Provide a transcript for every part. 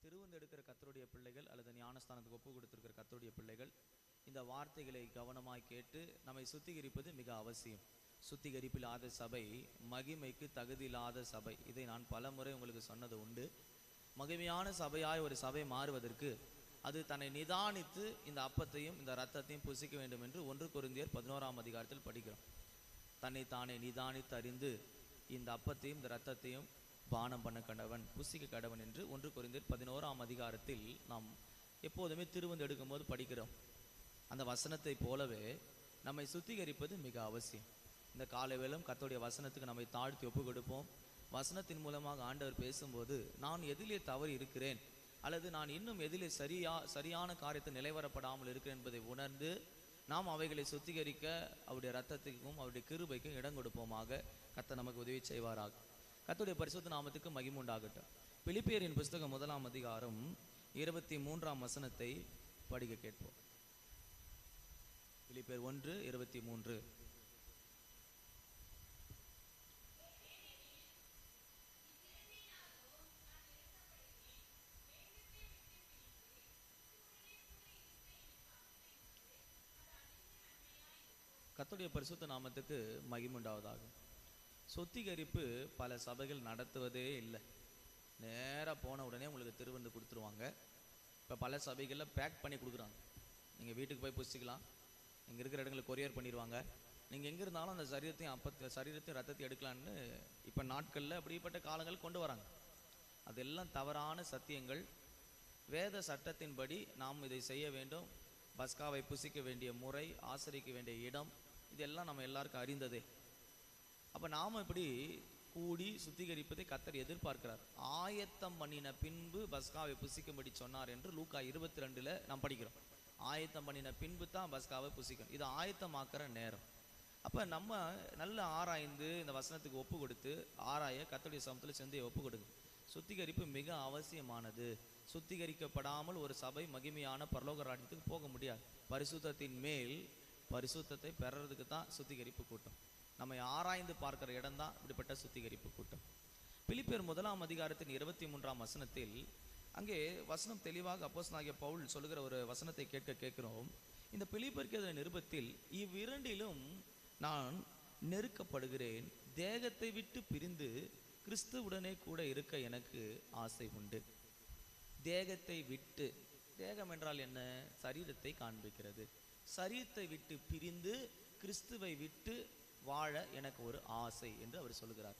திருவந்தெடுக்கிற கர்த்தருடைய பிள்ளைகள் அல்லது ஞானஸ்தானத்துக்கு ஒப்பு கொடுத்திருக்கிற கர்த்தருடைய பிள்ளைகள் இந்த வார்த்தைகளை கவனமாய் கேட்டு நம்மை சுத்திகரிப்பது மிக அவசியம். சுத்திகரிப்பில்லாத சபை மகிமைக்கு தகுதியில்லாத சபை. இதை நான் பல முறை உங்களுக்கு சொன்னது உண்டு. மகிமையான சபையாய் ஒரு சபை மாறுவதற்கு அது தன்னை நிதானித்து இந்த அப்பத்தையும் இந்த இரத்தத்தையும் புசிக்க வேண்டும் என்று 1 கொரிந்தியர் 11ஆம் அதிகாரத்தில் படிக்கிறோம். தன்னை தானே நிதானித்து அறிந்து இந்த அப்பத்தையும் இந்த இரத்தத்தையும் பானம் பண்ண கடவன், புசிக்க கடவன் என்று 1 கொரிந்தியர் 11ஆம் அதிகாரத்தில் நாம் எப்போதுமே திருவந்து எடுக்கும்போது படிக்கிறோம். அந்த வசனத்தை போலவே நம்மை சுத்திகரிப்பது மிக அவசியம். இந்த காலை வேளையும் கர்த்தருடைய வசனத்துக்கு நம்மை தாழ்த்தி ஒப்பு கொடுப்போம். வசனத்தின் மூலமாக ஆண்டவர் பேசும்போது நான் எதிலே தவறு இருக்கிறேன் அல்லது நான் இன்னும் எதிலே சரியான காரியத்தை நிலைவரப்படாமல் இருக்கிறேன் என்பதை உணர்ந்து நாம் அவைகளை சுத்திகரிக்க அவருடைய இரத்தத்துக்கும் அவருடைய கிருபைக்கும் இடம் கொடுப்போமாக. கர்த்தர் நமக்கு உதவி செய்வாராக. கர்த்தருடைய பரிசுத்த நாமத்துக்கு மகிமை உண்டாகட்டும். பிலிப்பியரின் புஸ்தகம் 1ஆம் அதிகாரம் 23ஆம் வசனத்தை படிக்க கேட்போம். பிலிப்பியர் 1:23. கர்த்தருடைய பரிசுத்த நாமத்துக்கு மகிமை உண்டாவதாக. சுத்திகரிப்பு பல சபைகள் நடத்துவதே இல்லை. நேராக போன உடனே உங்களுக்கு திருவந்து கொடுத்துருவாங்க. இப்போ பல சபைகளில் பேக் பண்ணி கொடுக்குறாங்க. நீங்கள் வீட்டுக்கு போய் புசிக்கலாம், இங்கே இருக்கிற இடங்களுக்கு கொரியர் பண்ணிடுவாங்க. நீங்கள் எங்கே இருந்தாலும் அந்த சரீரத்தையும் ரத்தத்தையும் எடுக்கலான்னு இப்போ நாட்களில் அப்படிப்பட்ட காலங்கள் கொண்டு வராங்க. அதெல்லாம் தவறான சத்தியங்கள். வேத சட்டத்தின்படி நாம் இதை செய்ய வேண்டும். பஸ்காவை புசிக்க வேண்டிய முறை, ஆசரிக்க வேண்டிய இடம், இதெல்லாம் நம்ம எல்லாருக்கும் அறிந்ததே. அப்போ நாம் இப்படி கூடி சுத்திகரிப்பதை கர்த்தர் எதிர்பார்க்கிறார். ஆயத்தம் பண்ணின பின்பு பஸ்காவை புசிக்கும்படி சொன்னார் என்று லூக்கா 22 நாம் படிக்கிறோம். ஆயத்தம் பண்ணின பின்பு தான் பஸ்காவை புசிக்கணும். இது ஆயத்தமாக்குற நேரம். அப்போ நம்ம நல்ல ஆராய்ந்து இந்த வசனத்துக்கு ஒப்பு கொடுத்து ஆராய கர்த்தருடைய சமூகத்தில் சிந்தையை ஒப்பு கொடுங்க. சுத்திகரிப்பு மிக அவசியமானது. சுத்திகரிக்கப்படாமல் ஒரு சபை மகிமையான பரலோக ராஜ்யத்துக்கு போக முடியாது. பரிசுத்தத்தின் மேல் பரிசுத்தத்தை பெறறதுக்கு தான் சுத்திகரிப்பு கூட்டம். நம்மை ஆராய்ந்து பார்க்கிற இடம் தான் இப்படிப்பட்ட சுத்திகரிப்பு கூட்டம். பிலிப்பியர் 1ஆம் அதிகாரத்தின் 23ஆம் வசனத்தில் அங்கே வசனம் தெளிவாக அப்போஸ்தலனாகிய பவுல் சொல்லுகிற ஒரு வசனத்தை கேட்கிறோம். இந்த பிலிப்பியருக்கு நிருபத்தில் இவ்விரண்டிலும் நான் நெருக்கப்படுகிறேன், தேகத்தை விட்டு பிரிந்து கிறிஸ்துவுடனே கூட இருக்க எனக்கு ஆசை உண்டு. தேகத்தை விட்டு, தேகம் என்றால் என்ன? சரீரத்தை காண்பிக்கிறது. சரீரத்தை விட்டு பிரிந்து கிறிஸ்துவை விட்டு வாழ எனக்கு ஒரு ஆசை என்று அவர் சொல்லுகிறார்.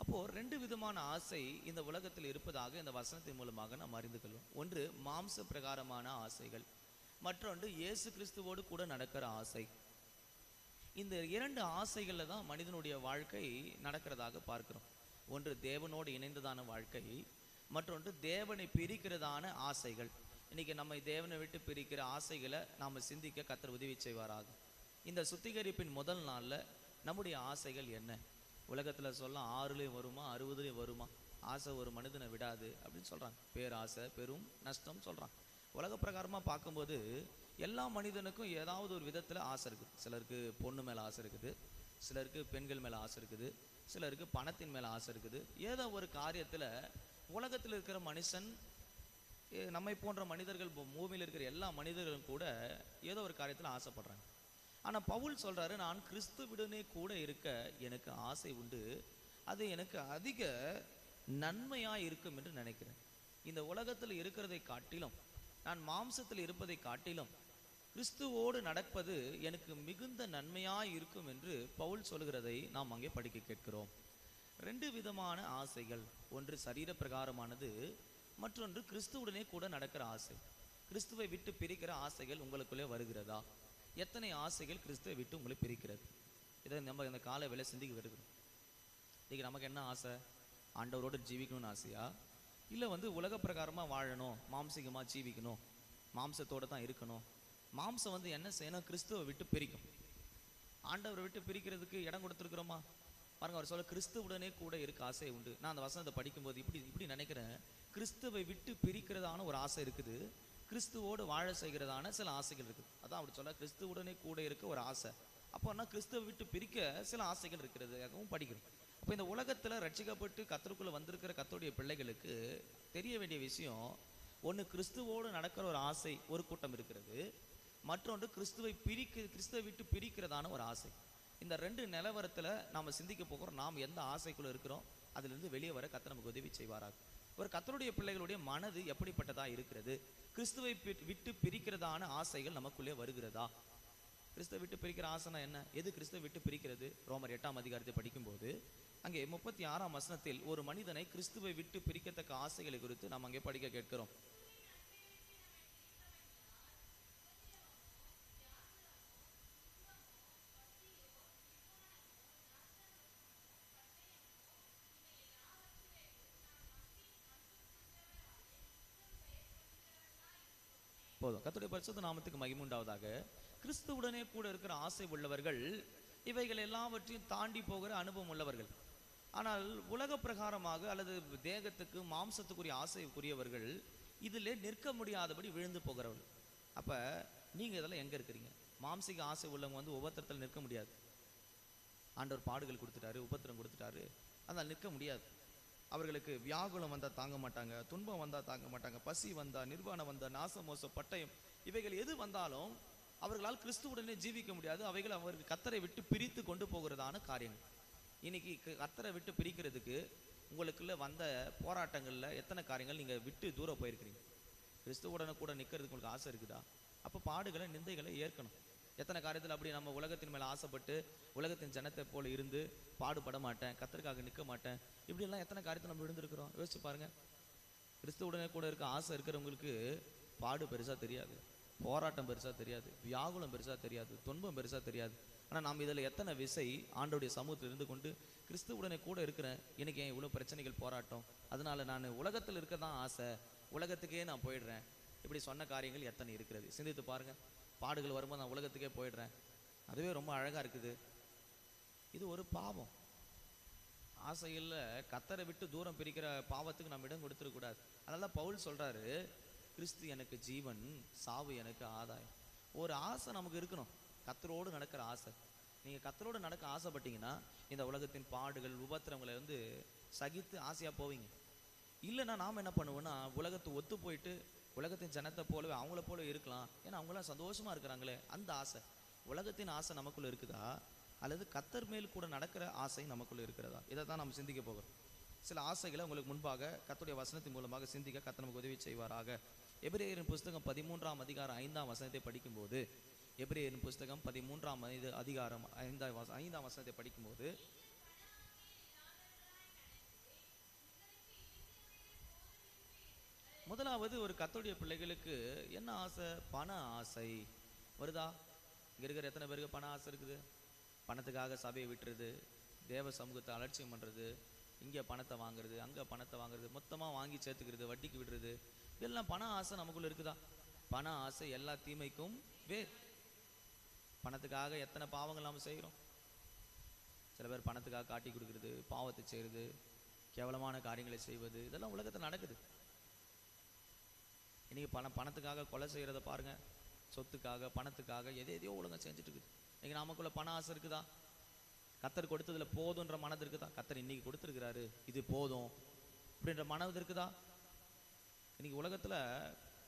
அப்போது 2 விதமான ஆசை இந்த உலகத்தில் இருப்பதாக இந்த வசனத்தின் மூலமாக நாம் அறிந்து கொள்வோம். ஒன்று மாம்ச பிரகாரமான ஆசைகள், மற்றொன்று இயேசு கிறிஸ்துவோடு கூட நடக்கிற ஆசை. இந்த 2 ஆசைகளில் தான் மனிதனுடைய வாழ்க்கை நடக்கிறதாக பார்க்கிறோம். ஒன்று தேவனோடு இணைந்ததான வாழ்க்கை, மற்றொன்று தேவனை பிரிக்கிறதான ஆசைகள். இன்றைக்கி நம்மை தேவனை விட்டு பிரிக்கிற ஆசைகளை நாம் சிந்திக்க கர்த்தர் உதவி செய்வாராக. இந்த சுத்திகரிப்பின் முதல் நாளில் நம்முடைய ஆசைகள் என்ன? உலகத்தில் சொல்ல 6லேயும் வருமா 60லேயும் வருமா? ஆசை ஒரு மனிதனை விடாது அப்படின்னு சொல்கிறாங்க. பேராசை பெரும் நஷ்டம் சொல்கிறாங்க. உலக பிரகாரமாக பார்க்கும்போது எல்லா மனிதனுக்கும் ஏதாவது ஒரு விதத்தில் ஆசை இருக்குது. சிலருக்கு பொண்ணு மேலே ஆசை இருக்குது, சிலருக்கு பெண்கள் மேலே ஆசை இருக்குது, சிலருக்கு பணத்தின் மேலே ஆசை இருக்குது. ஏதோ ஒரு காரியத்தில் உலகத்தில் இருக்கிற மனுஷன், நம்மை போன்ற மனிதர்கள், பூமியில் இருக்கிற எல்லா மனிதர்களும் கூட ஏதோ ஒரு காரியத்தில் ஆசைப்படுறாங்க. ஆனால் பவுல் சொல்கிறாரு, நான் கிறிஸ்துவுடனே கூட இருக்க எனக்கு ஆசை உண்டு, அது எனக்கு அதிக நன்மையாக இருக்கும் என்று நினைக்கிறேன். இந்த உலகத்தில் இருக்கிறதை காட்டிலும், நான் மாம்சத்தில் இருப்பதை காட்டிலும் கிறிஸ்துவோடு நடப்பது எனக்கு மிகுந்த நன்மையாக இருக்கும் என்று பவுல் சொல்கிறதை நாம் அங்கே படிக்க கேட்கிறோம். 2 விதமான ஆசைகள். ஒன்று சரீர பிரகாரமானது, மற்றொன்று கிறிஸ்துவுடனே கூட நடக்கிற ஆசை. கிறிஸ்துவை விட்டு பிரிக்கிற ஆசைகள் உங்களுக்குள்ளே வருகிறதா? எத்தனை ஆசைகள் கிறிஸ்துவை விட்டு உங்களை பிரிக்கிறது? இதை நம்ம இந்த காலை வேலை சிந்திக்க வருகிறோம். இன்றைக்கி நமக்கு என்ன ஆசை? ஆண்டவரோடு ஜீவிக்கணும்னு ஆசையா? இல்லை உலக பிரகாரமாக வாழணும், மாம்சிகமாக ஜீவிக்கணும், மாம்சத்தோடு தான் இருக்கணும்? மாம்சம் என்ன செய்யணும்? கிறிஸ்துவை விட்டு பிரிக்கும். ஆண்டவரை விட்டு பிரிக்கிறதுக்கு இடம் கொடுத்துருக்குறோமா? பாருங்கள், அவர் சொல்ல கிறிஸ்துவுடனே கூட இருக்க ஆசை உண்டு. நான் அந்த வசனத்தை படிக்கும்போது இப்படி நினைக்கிறேன். கிறிஸ்துவை விட்டு பிரிக்கிறதான ஒரு ஆசை இருக்குது, கிறிஸ்துவோடு வாழ செய்கிறதான சில ஆசைகள் இருக்குது. அதான் அப்படி சொல்ல கிறிஸ்துவுடனே கூட இருக்க ஒரு ஆசை. அப்போனா கிறிஸ்துவை விட்டு பிரிக்க சில ஆசைகள் இருக்கிறதுக்காகவும் படிக்கிறோம். அப்போ இந்த உலகத்தில் ரட்சிக்கப்பட்டு கர்த்தருக்குள்ளே வந்திருக்கிற கர்த்தருடைய பிள்ளைகளுக்கு தெரிய வேண்டிய விஷயம், ஒன்று கிறிஸ்துவோடு நடக்கிற ஒரு ஆசை ஒரு கூட்டம் இருக்கிறது, மற்றொன்று கிறிஸ்துவை விட்டு பிரிக்கிறதான ஒரு ஆசை. இந்த ரெண்டு நிலவரத்தில் நாம் சிந்திக்க போகிறோம். நாம் எந்த ஆசைக்குள்ளே இருக்கிறோம், அதிலிருந்து வெளியே வர கர்த்தர் நமக்கு உதவி செய்வாராக. ஒரு கர்த்தருடைய பிள்ளைகளுடைய மனது எப்படிப்பட்டதாக இருக்கிறது? கிறிஸ்துவை விட்டு பிரிக்கிறதான ஆசைகள் நமக்குள்ளே வருகிறதா? கிறிஸ்துவை விட்டு பிரிக்கிற ஆசைனா என்ன? எது கிறிஸ்துவை விட்டு பிரிக்கிறது? ரோமர் 8ஆம் அதிகாரத்தை படிக்கும்போது அங்கே 36ஆம் வசனத்தில் ஒரு மனிதனை கிறிஸ்துவை விட்டு பிரிக்கத்தக்க ஆசைகளை குறித்து நாம் அங்கே படிக்க கேட்கிறோம். போதும். கர்த்தருடைய பரிசுத்த நாமத்துக்கு மகிமை உண்டாவதாக. கிறிஸ்துவுடனே கூட இருக்கிற ஆசை உள்ளவர்கள் இவைகள் எல்லாவற்றையும் தாண்டி போகிற அனுபவம் உள்ளவர்கள். ஆனால் உலக பிரகாரமாக அல்லது தேகத்துக்கு மாம்சத்துக்குரிய ஆசைக்குரியவர்கள் இதிலே நிற்க முடியாதபடி விழுந்து போகிறவர்கள். அப்போ நீங்கள் இதெல்லாம் எங்கே இருக்கிறீங்க? மாம்சிக ஆசை உள்ளவங்க ஒவ்வொருத்தரத்தில் நிற்க முடியாது. ஆண்டவர் பாடுகள் கொடுத்துட்டாரு, உபத்திரம் கொடுத்துட்டாரு, அதனால் நிற்க முடியாது. அவர்களுக்கு வியாகுலம் வந்தால் தாங்க மாட்டாங்க, துன்பம் வந்தால் தாங்க மாட்டாங்க, பசி வந்தால், நிர்வாணம் வந்தால், நாசமோச பட்டயம், இவைகள் எது வந்தாலும் அவர்களால் கிறிஸ்துவுடனே ஜீவிக்க முடியாது. அவைகள் அவருக்கு கர்த்தரை விட்டு பிரித்து கொண்டு போகிறதான காரியங்கள். இன்னைக்கு கர்த்தரை விட்டு பிரிக்கிறதுக்கு உங்களுக்குள்ள வந்த போராட்டங்களில் எத்தனை காரியங்கள் நீங்கள் விட்டு தூரம் போயிருக்கிறீங்க? கிறிஸ்துவுடனே கூட நிற்கிறதுக்கு உங்களுக்கு ஆசை இருக்குதா? அப்போ பாடுகளை நிந்தைகளை ஏற்கணும். எத்தனை காரியத்தில் அப்படி நம்ம உலகத்தின் மேலே ஆசைப்பட்டு உலகத்தின் ஜனத்தை போல இருந்து பாடுபட மாட்டேன், கர்த்தருக்காக நிற்க மாட்டேன், இப்படியெல்லாம் எத்தனை காரியத்தை நம்ம விழுந்திருக்கிறோம்? யோசிச்சு பாருங்கள். கிறிஸ்துவுடனே கூட இருக்க ஆசை இருக்கிறவங்களுக்கு பாடு பெருசாக தெரியாது, போராட்டம் பெருசாக தெரியாது, வியாகுலம் பெருசாக தெரியாது, துன்பம் பெருசாக தெரியாது. ஆனால் நாம் இதில் எத்தனை விசை ஆண்டோடைய சமூகத்தில் இருந்து கொண்டு கிறிஸ்துவுடனே கூட இருக்கிறேன், எனக்கு ஏன் இவ்வளோ பிரச்சனைகள் போராட்டம், அதனால நான் உலகத்தில் இருக்க தான் ஆசை, உலகத்துக்கே நான் போயிடுறேன், இப்படி சொன்ன காரியங்கள் எத்தனை இருக்கிறது? சிந்தித்து பாருங்கள். பாடுகள் வரும்போது நான் உலகத்துக்கே போயிடுறேன், அதுவே ரொம்ப அழகாக இருக்குது. இது ஒரு பாவம். ஆசையில் கர்த்தரை விட்டு தூரம் பிரிக்கிற பாவத்துக்கு நம்ம இடம் கொடுத்துடக்கூடாது. அதனால தான் பவுல் சொல்கிறாரு, கிறிஸ்து எனக்கு ஜீவன், சாவு எனக்கு ஆதாயம். ஒரு ஆசை நமக்கு இருக்கணும், கர்த்தரோடு நடக்கிற ஆசை. நீங்கள் கர்த்தரோடு நடக்க ஆசைப்பட்டீங்கன்னா இந்த உலகத்தின் பாடுகள் உபத்திரங்களை சகித்து ஆசையாக போவீங்க. இல்லைன்னா நாம் என்ன பண்ணுவோன்னா உலகத்தை ஒத்து போயிட்டு உலகத்தின் ஜனத்தை போலவே அவங்கள போல இருக்கலாம், ஏன்னா அவங்களாம் சந்தோஷமாக இருக்கிறாங்களே, அந்த ஆசை. உலகத்தின் ஆசை நமக்குள்ளே இருக்குதா, அல்லது கர்த்தர் மேல் கூட நடக்கிற ஆசை நமக்குள்ளே இருக்கிறதா? இதை தான் நம்ம சிந்திக்க போகிறோம். சில ஆசைகளை உங்களுக்கு முன்பாக கர்த்தருடைய வசனத்தின் மூலமாக சிந்திக்க கர்த்தர் நமக்கு உதவி செய்வாராக. எபிரேயரின் புஸ்தகம் 13ஆம் அதிகாரம் 5ஆம் வசனத்தை படிக்கும்போது, எபிரேயரின் புஸ்தகம் 13ஆம் அதிகாரம் 5ஆம் வசனத்தை படிக்கும்போது, முதலாவது ஒரு கர்த்தருடைய பிள்ளைகளுக்கு என்ன ஆசை? பண ஆசை வருதா? இங்கே இருக்கிற எத்தனை பேருக்கு பண ஆசை இருக்குது? பணத்துக்காக சபையை விட்டுறது, தேவ சமூகத்தை அலட்சியம் பண்ணுறது, இங்கே பணத்தை வாங்குறது, அங்கே பணத்தை வாங்குறது, மொத்தமாக வாங்கி சேர்த்துக்கிறது, வட்டிக்கு விடுறது, இதெல்லாம் பண ஆசை நமக்குள்ள இருக்குதா? பண ஆசை எல்லா தீமைக்கும் வேர். பணத்துக்காக எத்தனை பாவங்கள் நாம் செய்கிறோம். சில பேர் பணத்துக்காக காட்டி கொடுக்குறது, பாவத்தை செய்கிறது, கேவலமான காரியங்களை செய்வது, இதெல்லாம் உலகத்தில் நடக்குது. இன்றைக்கி பணத்துக்காக கொலை செய்கிறத பாருங்கள். சொத்துக்காக, பணத்துக்காக எதையோ ஒழுங்காக செஞ்சுட்டு இருக்குது. இன்றைக்கி நமக்குள்ள பண ஆசை இருக்குதா? கர்த்தர் கொடுத்ததில் போதுன்ற மனது இருக்குதா? கர்த்தர் இன்னைக்கு கொடுத்துருக்கிறாரு, இது போதும் அப்படின்ற மனது இருக்குதா? இன்னைக்கு உலகத்தில்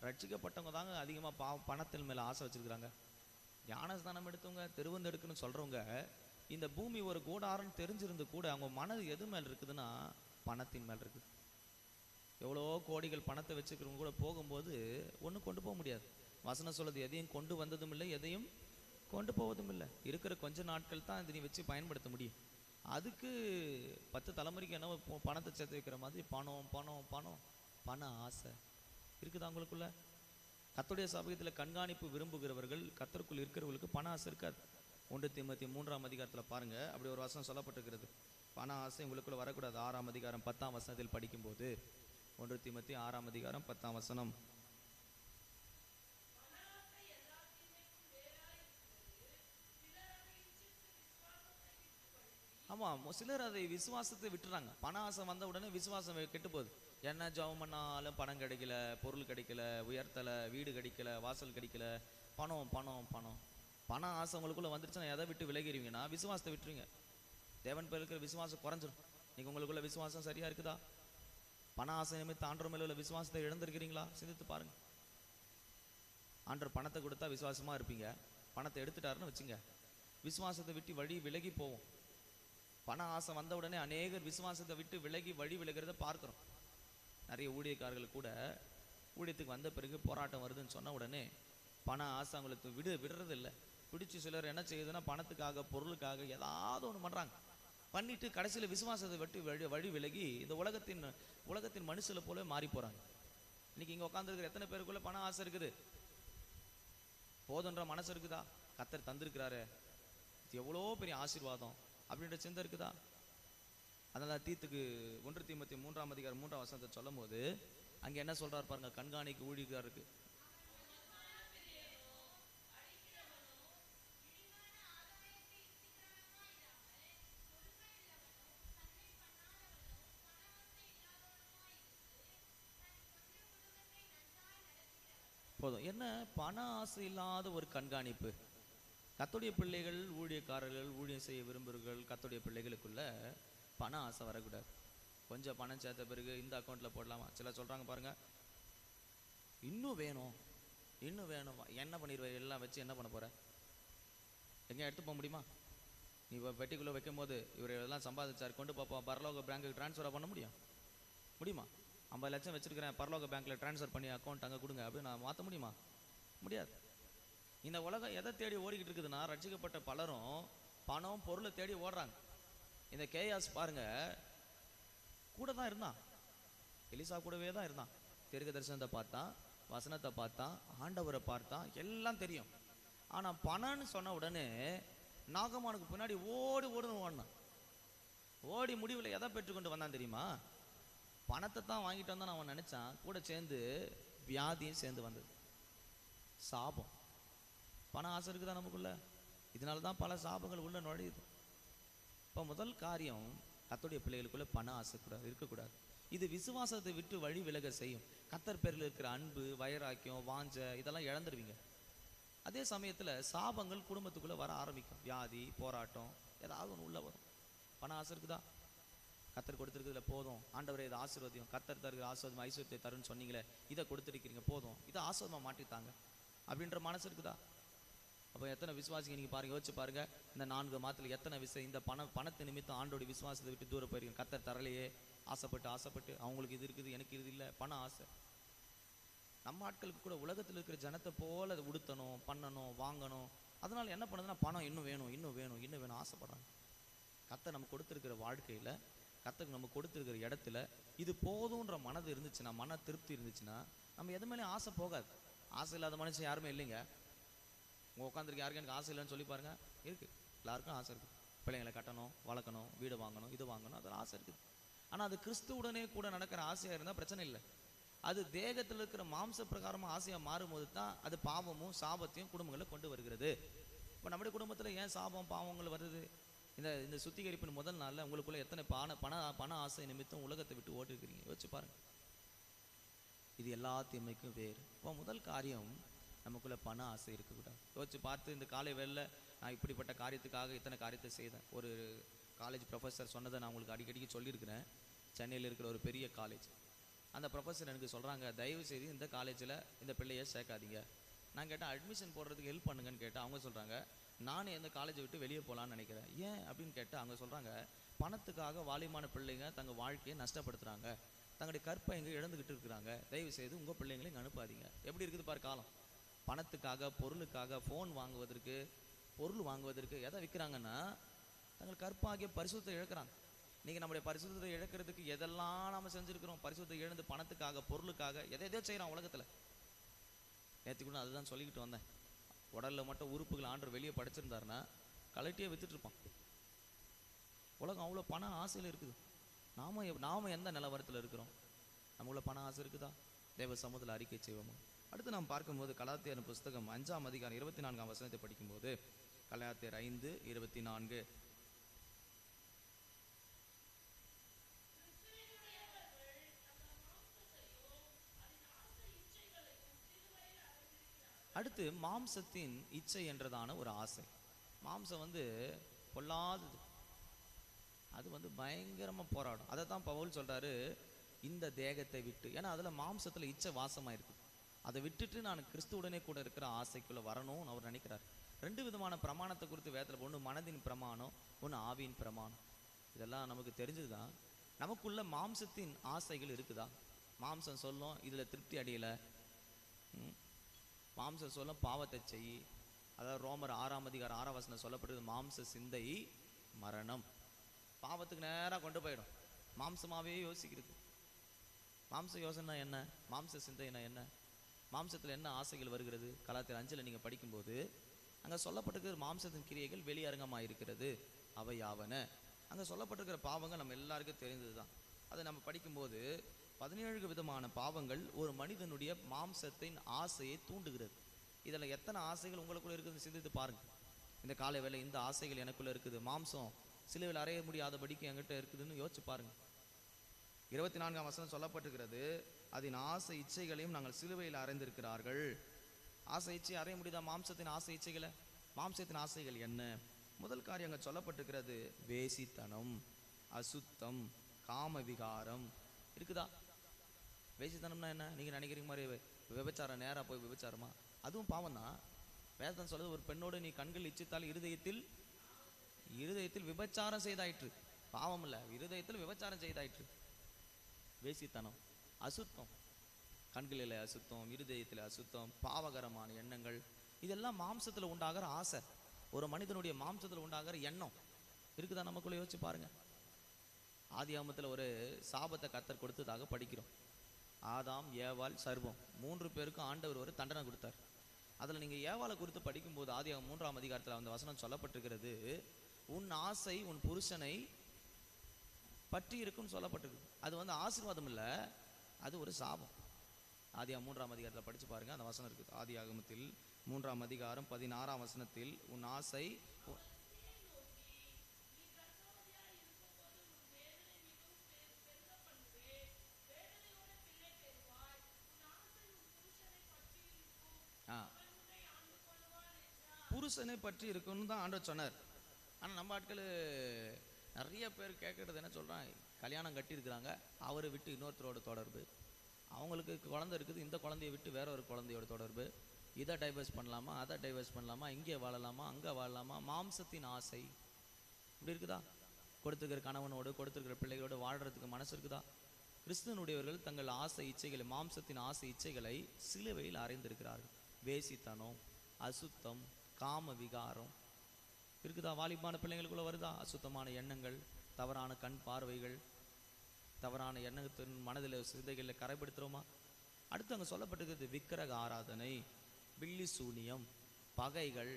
ரட்சிக்கப்பட்டவங்க தாங்க அதிகமாக பணத்தின் மேலே ஆசை வச்சுருக்குறாங்க. ஞானஸ்தானம் எடுத்தவங்க, தெருவந்து எடுக்கணும்னு சொல்கிறவங்க, இந்த பூமி ஒரு கூடாரன்னு தெரிஞ்சிருந்து கூட அவங்க மனது எது மேல் இருக்குதுன்னா பணத்தின் மேல் இருக்குது. எவ்வளோ கோடிகள் பணத்தை வச்சுக்கிறவங்க கூட போகும்போது ஒன்றும் கொண்டு போக முடியாது. வசனம் சொல்லுது, எதையும் கொண்டு வந்ததும் இல்லை, எதையும் கொண்டு போவதும் இல்லை. இருக்கிற கொஞ்ச நாட்கள் தான் இதை நீ வச்சு பயன்படுத்த முடியும். அதுக்கு 10 தலைமுறைக்கு என்ன பணத்தை சேர்த்து வைக்கிற மாதிரி பணம் பணம் பணம் பண ஆசை இருக்குதா உங்களுக்குள்ள? கர்த்தருடைய சபையத்தில் கண்காணிப்பு விரும்புகிறவர்கள், கர்த்தருக்குள் இருக்கிறவர்களுக்கு பண ஆசை இருக்காது. 1 தீமோத்தேயு 3ஆம் அதிகாரத்தில் பாருங்கள், அப்படி ஒரு வசனம் சொல்லப்பட்டிருக்கிறது. பண ஆசை உங்களுக்குள்ள வரக்கூடாது. 6ஆம் அதிகாரம் 10ஆம் வசனத்தில் படிக்கும்போது, 1 தீமோத்தேயு 6ஆம் அதிகாரம் 10ஆம் வசனம், ஆமாம், சிலர் அதை விசுவாசத்தை விட்டுறாங்க. பண ஆசை வந்த உடனே விசுவாசம் கெட்டு போகுது. என்ன ஜெபம் பண்ணாலும் பணம் கிடைக்கல, பொருள் கிடைக்கல, உயர்த்தலை, வீடு கிடைக்கல, வாசல் கிடைக்கல, பணம் பணம் பணம். பண ஆசை உங்களுக்குள்ள வந்துருச்சுன்னா எதை விட்டு விலகிடுவீங்கன்னா விசுவாசத்தை விட்டுருவீங்க. தேவன் பேர் இருக்கிற விசுவாசம் குறைஞ்சிடும். இன்னைக்கு உங்களுக்குள்ள விசுவாசம் சரியா இருக்குதா? பண ஆசை நிமித்த ஆண்டவர் மேல உள்ள விசுவாசத்தை இழந்திருக்கிறீங்களா? சிந்தித்து பாருங்க. ஆண்டவர் பணத்தை கொடுத்தா விசுவாசமா இருப்பீங்க. பணத்தை எடுத்துட்டாருன்னு வச்சுங்க, விசுவாசத்தை விட்டு வழி விலகி போவோம். பண ஆசை வந்த உடனே அநேகர் விசுவாசத்தை விட்டு விலகி வழி விலகிறத பார்க்கிறோம். நிறைய ஊழியக்காரர்கள் கூட ஊழியத்துக்கு வந்த பிறகு போராட்டம் வருதுன்னு சொன்ன உடனே பண ஆசை அவங்களுக்கு விடுறது இல்லை. பிடிச்சி சிலர் என்ன செய்யுதுன்னா, பணத்துக்காக பொருளுக்காக ஏதாவது ஒன்று பண்ணுறாங்க. பண்ணிட்டு கடைசியில் விசுவாசத்தை விட்டு வழி விலகி இந்த உலகத்தின் மனுஷனை போல மாறி போகிறாங்க. இன்னைக்கு இங்கே உட்காந்துருக்கிற எத்தனை பேருக்குள்ள பண ஆசை இருக்குது? போதுன்ற மனசு இருக்குதா? கர்த்தர் தந்திருக்கிறாரு, இது எவ்வளோ பெரிய ஆசீர்வாதம் அப்படின்ற சிந்தை இருக்குதா? அதனால தீத்துக்கு 1 தீமோத்தேயு 3ஆம் அதிகாரம் 3ஆம் வசனத்தை சொல்லும் போது அங்கே என்ன சொல்றாரு பாருங்க, கண்காணிக்கு ஊழியக்காரருக்கு. போதும் என்ன பண ஆசை இல்லாத ஒரு கண்காணிப்பு. கர்த்தருடைய பிள்ளைகள், ஊழியக்காரர்கள், ஊழியம் செய்ய விரும்புகிறவர்கள், கர்த்தருடைய பிள்ளைகளுக்குள்ள பண ஆசை வரக்கூடாது. கொஞ்சம் பணம் சேர்த்த பிறகு இந்த அக்கௌண்ட்ல போடலாமா? சில சொல்றாங்க பாருங்க, இன்னும் வேணும் இன்னும் வேணும். என்ன பண்ணிடுவேன்? எல்லாம் வச்சு என்ன பண்ண போற? எங்கேயும் எடுத்து போக முடியுமா? நீ பெட்டிக்குள்ளே வைக்கும் போது இவர் எல்லாம் சம்பாதிச்சார், கொண்டு பார்ப்போம், பரலோக பேங்க்குக்கு ட்ரான்ஸ்ஃபராக பண்ண முடியுமா? 50 லட்சம் வச்சிருக்கிறேன், பரலோக பேங்க்கில் ட்ரான்ஸ்ஃபர் பண்ணி அக்கௌண்ட் அங்கே கொடுங்க அப்படின்னு நான் மாற்ற முடியுமா? முடியாது. இந்த உலகம் எதை தேடி ஓடிக்கிட்டு இருக்குதுன்னா, ரட்சிக்கப்பட்ட பலரும் பணம் பொருளை தேடி ஓடுறாங்க. இந்த கேயாஸ் பாருங்க, கூட தான் இருந்தான், எலிசா கூடவே தான் இருந்தான். தீர்க்க தரிசனத்தை பார்த்தான், வசனத்தை பார்த்தான், ஆண்டவரை பார்த்தான், எல்லாம் தெரியும். ஆனால் பணம்னு சொன்ன உடனே நாகமானுக்கு பின்னாடி ஓடுன்னு ஓடினான். ஓடி முடிவில் எதை பெற்றுக்கொண்டு வந்தான் தெரியுமா? பணத்தை தான் வாங்கிட்டு வந்தான் அவன் நினைச்சான். கூட சேர்ந்து வியாதியும் சேர்ந்து வந்தது, சாபம். பண ஆசை இருக்குதா நமக்குள்ள? இதனால தான் பல சாபங்கள் உள்ள நுழையுது. இப்போ முதல் காரியம், கர்த்தருடைய பிள்ளைகளுக்குள்ள பண ஆசை இருக்கக்கூடாது. இது விசுவாசத்தை விட்டு வழி விலக செய்யும். கர்த்தர் பேரில் இருக்கிற அன்பு, வைராக்கியம், வாஞ்ச இதெல்லாம் இழந்துருவீங்க. அதே சமயத்தில் சாபங்கள் குடும்பத்துக்குள்ளே வர ஆரம்பிக்கும். வியாதி, போராட்டம், ஏதாவது ஒன்று உள்ள வரும். பண ஆசை இருக்குதா? கர்த்தர் கொடுத்துருக்குதுல போதும், ஆண்டவரே இதை ஆசீர்வாதியும், கர்த்தர் தருகிற ஆசீர்வாதம் ஐஸ்வர்யத்தை தருன்னு சொன்னீங்களே, இதை கொடுத்துருக்கிறீங்க, போதும், இதை ஆசீர்வாதமாக மாற்றித்தாங்க அப்படின்ற மனசு இருக்குதா? அப்போ எத்தனை விசுவாசிங்க நீங்கள் பாருங்க, யோசிச்சு பாருங்க. இந்த 4 மாதத்தில் எத்தனை இந்த பணத்தை நிமித்தம் ஆண்டோட விசுவாசத்தை விட்டு தூர போயிருக்கீங்க. கர்த்தர் தரலையே, ஆசைப்பட்டு அவங்களுக்கு இது இருக்குது, எனக்கு இது இல்லை, பண ஆசை. நம்ம ஆட்களுக்கு கூட உலகத்தில் இருக்கிற ஜனத்தை போல அதை உடுத்தணும், பண்ணணும், வாங்கணும். அதனால என்ன பண்ணுதுன்னா, பணம் இன்னும் வேணும் ஆசைப்படுறாங்க. கர்த்தர் நம்ம கொடுத்துருக்கிற வாழ்க்கையில், கர்த்தருக்கு நம்ம கொடுத்துருக்கிற இடத்துல இது போதுன்ற மனது இருந்துச்சுன்னா, மன திருப்தி இருந்துச்சுன்னா, நம்ம எது மேலேயும் ஆசை போகாது. ஆசை இல்லாத மனுஷன் யாருமே இல்லைங்க. உங்கள் உட்காந்துருக்கு யாருக்கும் எனக்கு ஆசை இல்லைன்னு சொல்லி பாருங்க, இருக்குது. எல்லாருக்கும் ஆசை இருக்குது. பிள்ளைங்களை கட்டணும், வளர்க்கணும், வீடு வாங்கணும், இது வாங்கணும், அதெல்லாம் ஆசை இருக்குது. ஆனால் அது கிறிஸ்துவுடனே கூட நடக்கிற ஆசையாக இருந்தால் பிரச்சனை இல்லை. அது தேகத்தில் இருக்கிற மாம்ச பிரகாரமாக ஆசையாக மாறும்போது தான் அது பாவமும் சாபத்தையும் குடும்பங்களை கொண்டு வருகிறது. இப்போ நம்முடைய குடும்பத்தில் ஏன் சாபம் பாவங்கள் வருது? இந்த சுத்திகரிப்பின் முதல் நாளில் உங்களுக்குள்ள எத்தனை பண ஆசை நிமித்தம் உலகத்தை விட்டு ஓட்டிருக்கிறீங்க? யோசிச்சு பாருங்க. இது எல்லா தீமைக்கும் வேறு. இப்போ முதல் காரியம், நமக்குள்ள பண ஆசை இருக்கக்கூடாது. யோசிச்சு பார்த்து, இந்த காலை வேளையில் நான் இப்படிப்பட்ட காரியத்துக்காக இத்தனை காரியத்தை செய்தேன். ஒரு காலேஜ் ப்ரொஃபஸர் சொன்னதை நான் உங்களுக்கு அடிக்கடிக்கு சொல்லியிருக்கிறேன். சென்னையில் இருக்கிற ஒரு பெரிய காலேஜ். அந்த ப்ரொஃபஸர் எனக்கு சொல்கிறாங்க, தயவு செய்து இந்த காலேஜில் இந்த பிள்ளையை சேர்க்காதீங்க. நான் கேட்டேன், அட்மிஷன் போடுறதுக்கு ஹெல்ப் பண்ணுங்கன்னு கேட்டேன். அவங்க சொல்கிறாங்க, நானே இந்த காலேஜை விட்டு வெளியே போகலான்னு நினைக்கிறேன். ஏன் அப்படின்னு கேட்டால் அவங்க சொல்கிறாங்க, பணத்துக்காக வாலிமான பிள்ளைங்க தங்கள் வாழ்க்கையை நஷ்டப்படுத்துகிறாங்க, தங்களுடைய கற்பை இங்கே இழந்துக்கிட்டு இருக்கிறாங்க. தயவு செய்து உங்கள் பிள்ளைங்களை இங்கே அனுப்பாதீங்க. எப்படி இருக்குது பாரு காலம். பணத்துக்காக, பொருளுக்காக, ஃபோன் வாங்குவதற்கு, பொருள் வாங்குவதற்கு எதை விற்கிறாங்கன்னா, தங்கள் கற்பாகிய பரிசுத்தத்தை இழக்கிறாங்க. இன்றைக்கி நம்முடைய பரிசுத்தத்தை இழக்கிறதுக்கு எதெல்லாம் நம்ம செஞ்சுருக்கிறோம்? பரிசுத்தத்தை இழந்து பணத்துக்காக, பொருளுக்காக எதையோ செய்கிறோம் உலகத்தில். நேற்றுக்கூட அதுதான் சொல்லிக்கிட்டு வந்தேன். உடலில் மட்டும் உறுப்புகள் ஆண்டவர் வெளியே படைச்சிருந்தாருன்னா கலட்டியே வித்துட்ருப்பான். உலகம் அவ்வளோ பண ஆசையில் இருக்குது. நாம எந்த நிலவரத்தில் இருக்கிறோம்? நம்மள பண ஆசை இருக்குதா? தேவ சமூகத்தில் அறிக்கை செய்வோமா? அடுத்து நாம் பார்க்கும்போது கலாத்தியர் புஸ்தகம் 5ஆம் அதிகாரம் 24ஆம் வசனத்தை படிக்கும்போது, கலாத்தியர் 5:24, அடுத்து மாம்சத்தின் இச்சை என்றதான ஒரு ஆசை. மாம்சம் பொல்லாதது, அது பயங்கரமாக போராடும். அதை தான் பவுல் சொல்கிறாரு, இந்த தேகத்தை விட்டு, ஏன்னா அதில் மாம்சத்தில் இச்சை வாசமாக இருக்குது, அதை விட்டுட்டு நான் கிறிஸ்துவுடனே கூட இருக்கிற ஆசைக்குள்ளே வரணும்னு அவர் நினைக்கிறார். 2 விதமான பிரமாணத்தை குறித்து வேதத்தில், ஒன்று மனதின் பிரமாணம், ஒன்று ஆவியின் பிரமாணம். இதெல்லாம் நமக்கு தெரிஞ்சது தான். நமக்குள்ள மாம்சத்தின் ஆசைகள் இருக்குதா? மாம்சம் சொல்லும் இதில் திருப்தி அடையலை, மாம்சம் சொல்லும் பாவத்தை செய். அதாவது ரோமர் 6:6 சொல்லப்பட்டது, மாம்ச சிந்தை மரணம், பாவத்துக்கு நேராக கொண்டு போயிடும். மாம்சமாகவே யோசிக்கிறது. மாம்ச யோசனை என்ன, மாம்ச சிந்தைனா என்ன, மாம்சத்தில் என்ன ஆசைகள் வருகிறது? கலாத்தியர் 5 நீங்கள் படிக்கும்போது அங்கே சொல்லப்பட்டிருக்கிற மாம்சத்தின் கிரியைகள் வெளியரங்கமாக இருக்கிறது. அவை யாவன? அங்கே சொல்லப்பட்டிருக்கிற பாவங்கள் நம்ம எல்லாருக்கும் தெரிந்தது தான். அதை நம்ம படிக்கும்போது 17 விதமான பாவங்கள் ஒரு மனிதனுடைய மாம்சத்தின் ஆசையை தூண்டுகிறது. இதில் எத்தனை ஆசைகள் உங்களுக்குள்ள இருக்குதுன்னு சிந்தித்து பாருங்க. இந்த காலை வேளை இந்த ஆசைகள் எனக்குள்ள இருக்குது, மாம்சம் சிலுவையில் அறைய முடியாதபடிக்கு என்கிட்ட இருக்குதுன்னு யோசிச்சு பாருங்க. 24 சொல்லப்பட்டிருக்கிறது, அதன் ஆசை இச்சைகளையும் நாங்கள் சிலுவையில் அறைந்திருக்கிறார்கள். ஆசை இச்சை அறைய முடியுதா? மாம்சத்தின் ஆசை இச்சைகளை. மாம்சத்தின் ஆசைகள் என்ன? முதல் காரியம் அங்கே சொல்லப்பட்டிருக்கிறது, வேசித்தனம், அசுத்தம், காம விகாரம். இருக்குதா? வேசித்தனம்னா என்ன? நீங்கள் நினைக்கிறீங்க மாதிரி விபச்சாரம், நேராக போய் விபச்சாரமா? அதுவும் பாவம் தான். வேதம் சொல்றது, ஒரு பெண்ணோடு நீ கண்கள் இச்சித்தால் இருதயத்தில் விபச்சாரம் செய்தாயிற்று. பாவம் இல்லை, இருதயத்தில் விபச்சாரம் செய்தாயிற்று. வேசித்தனம், அசுத்தம், கண்களில் அசுத்தம், இருதயத்தில் அசுத்தம், பாவகரமான எண்ணங்கள், இதெல்லாம் மாம்சத்தில் உண்டாகிற ஆசை. ஒரு மனிதனுடைய மாம்சத்தில் உண்டாகிற எண்ணம் இருக்குதா? நமக்குள்ள யோசிச்சு பாருங்க. ஆதியாகமத்தில் ஒரு சாபத்தை கர்த்தர் கொடுத்ததாக படிக்கிறோம். ஆதாம், ஏவாள், சர்வம் 3 பேருக்கும் ஆண்டவர் ஒரு தண்டனை கொடுத்தார். அதில் நீங்கள் ஏவாளை குறித்து படிக்கும்போது ஆதியாகமம் 3 அந்த வசனம் சொல்லப்பட்டிருக்கிறது, உன் ஆசை உன் புருஷனை பற்றி இருக்குன்னு சொல்லப்பட்டிருக்கு. அது ஆசீர்வாதம் இல்லை, அது ஒரு சாபம். ஆதியாகமம் 3 படிச்சு பாருங்க, அந்த வசனம் இருக்குது. ஆதியாகமத்தில் 3:16 உன் ஆசை புருஷனை பற்றி இருக்குன்னு தான் ஆண்டவர் சொன்னார். ஆனால் நம்ம ஆட்கள் நிறைய பேர் கேட்கறது என்ன சொல்கிறான், கல்யாணம் கட்டியிருக்கிறாங்க, அவரை விட்டு இன்னொருத்தரோட தொடர்பு, அவங்களுக்கு குழந்தை இருக்குது, இந்த குழந்தைய விட்டு வேற ஒரு குழந்தையோட தொடர்பு, இதை டைவர்ஸ் பண்ணலாமா, அதை டைவர்ஸ் பண்ணலாமா, இங்கே வாழலாமா, அங்கே வாழலாமா, மாம்சத்தின் ஆசை இப்படி இருக்குதா? கொடுத்துருக்கிற கணவனோடு கொடுத்துருக்கிற பிள்ளைகளோடு வாழ்கிறதுக்கு மனசு இருக்குதா? கிறிஸ்துவனுடையவர்கள் தங்கள் ஆசை இச்சைகளை, மாம்சத்தின் ஆசை இச்சைகளை சிலுவையில் அறைந்திருக்கிறார்கள். வேசித்தனம், அசுத்தம், காம விகாரம் இருக்குதா? வாலிபான பிள்ளைங்களுக்குள்ள வருதா? அசுத்தமான எண்ணங்கள், தவறான கண் பார்வைகள், தவறான எண்ணத்தின் மனதில் சிந்தைகளில் கரைப்படுத்துகிறோமா? அடுத்து அங்கே சொல்லப்பட்டிருக்கிறது, விக்கிரக ஆராதனை, பில்லி சூனியம், பகைகள்,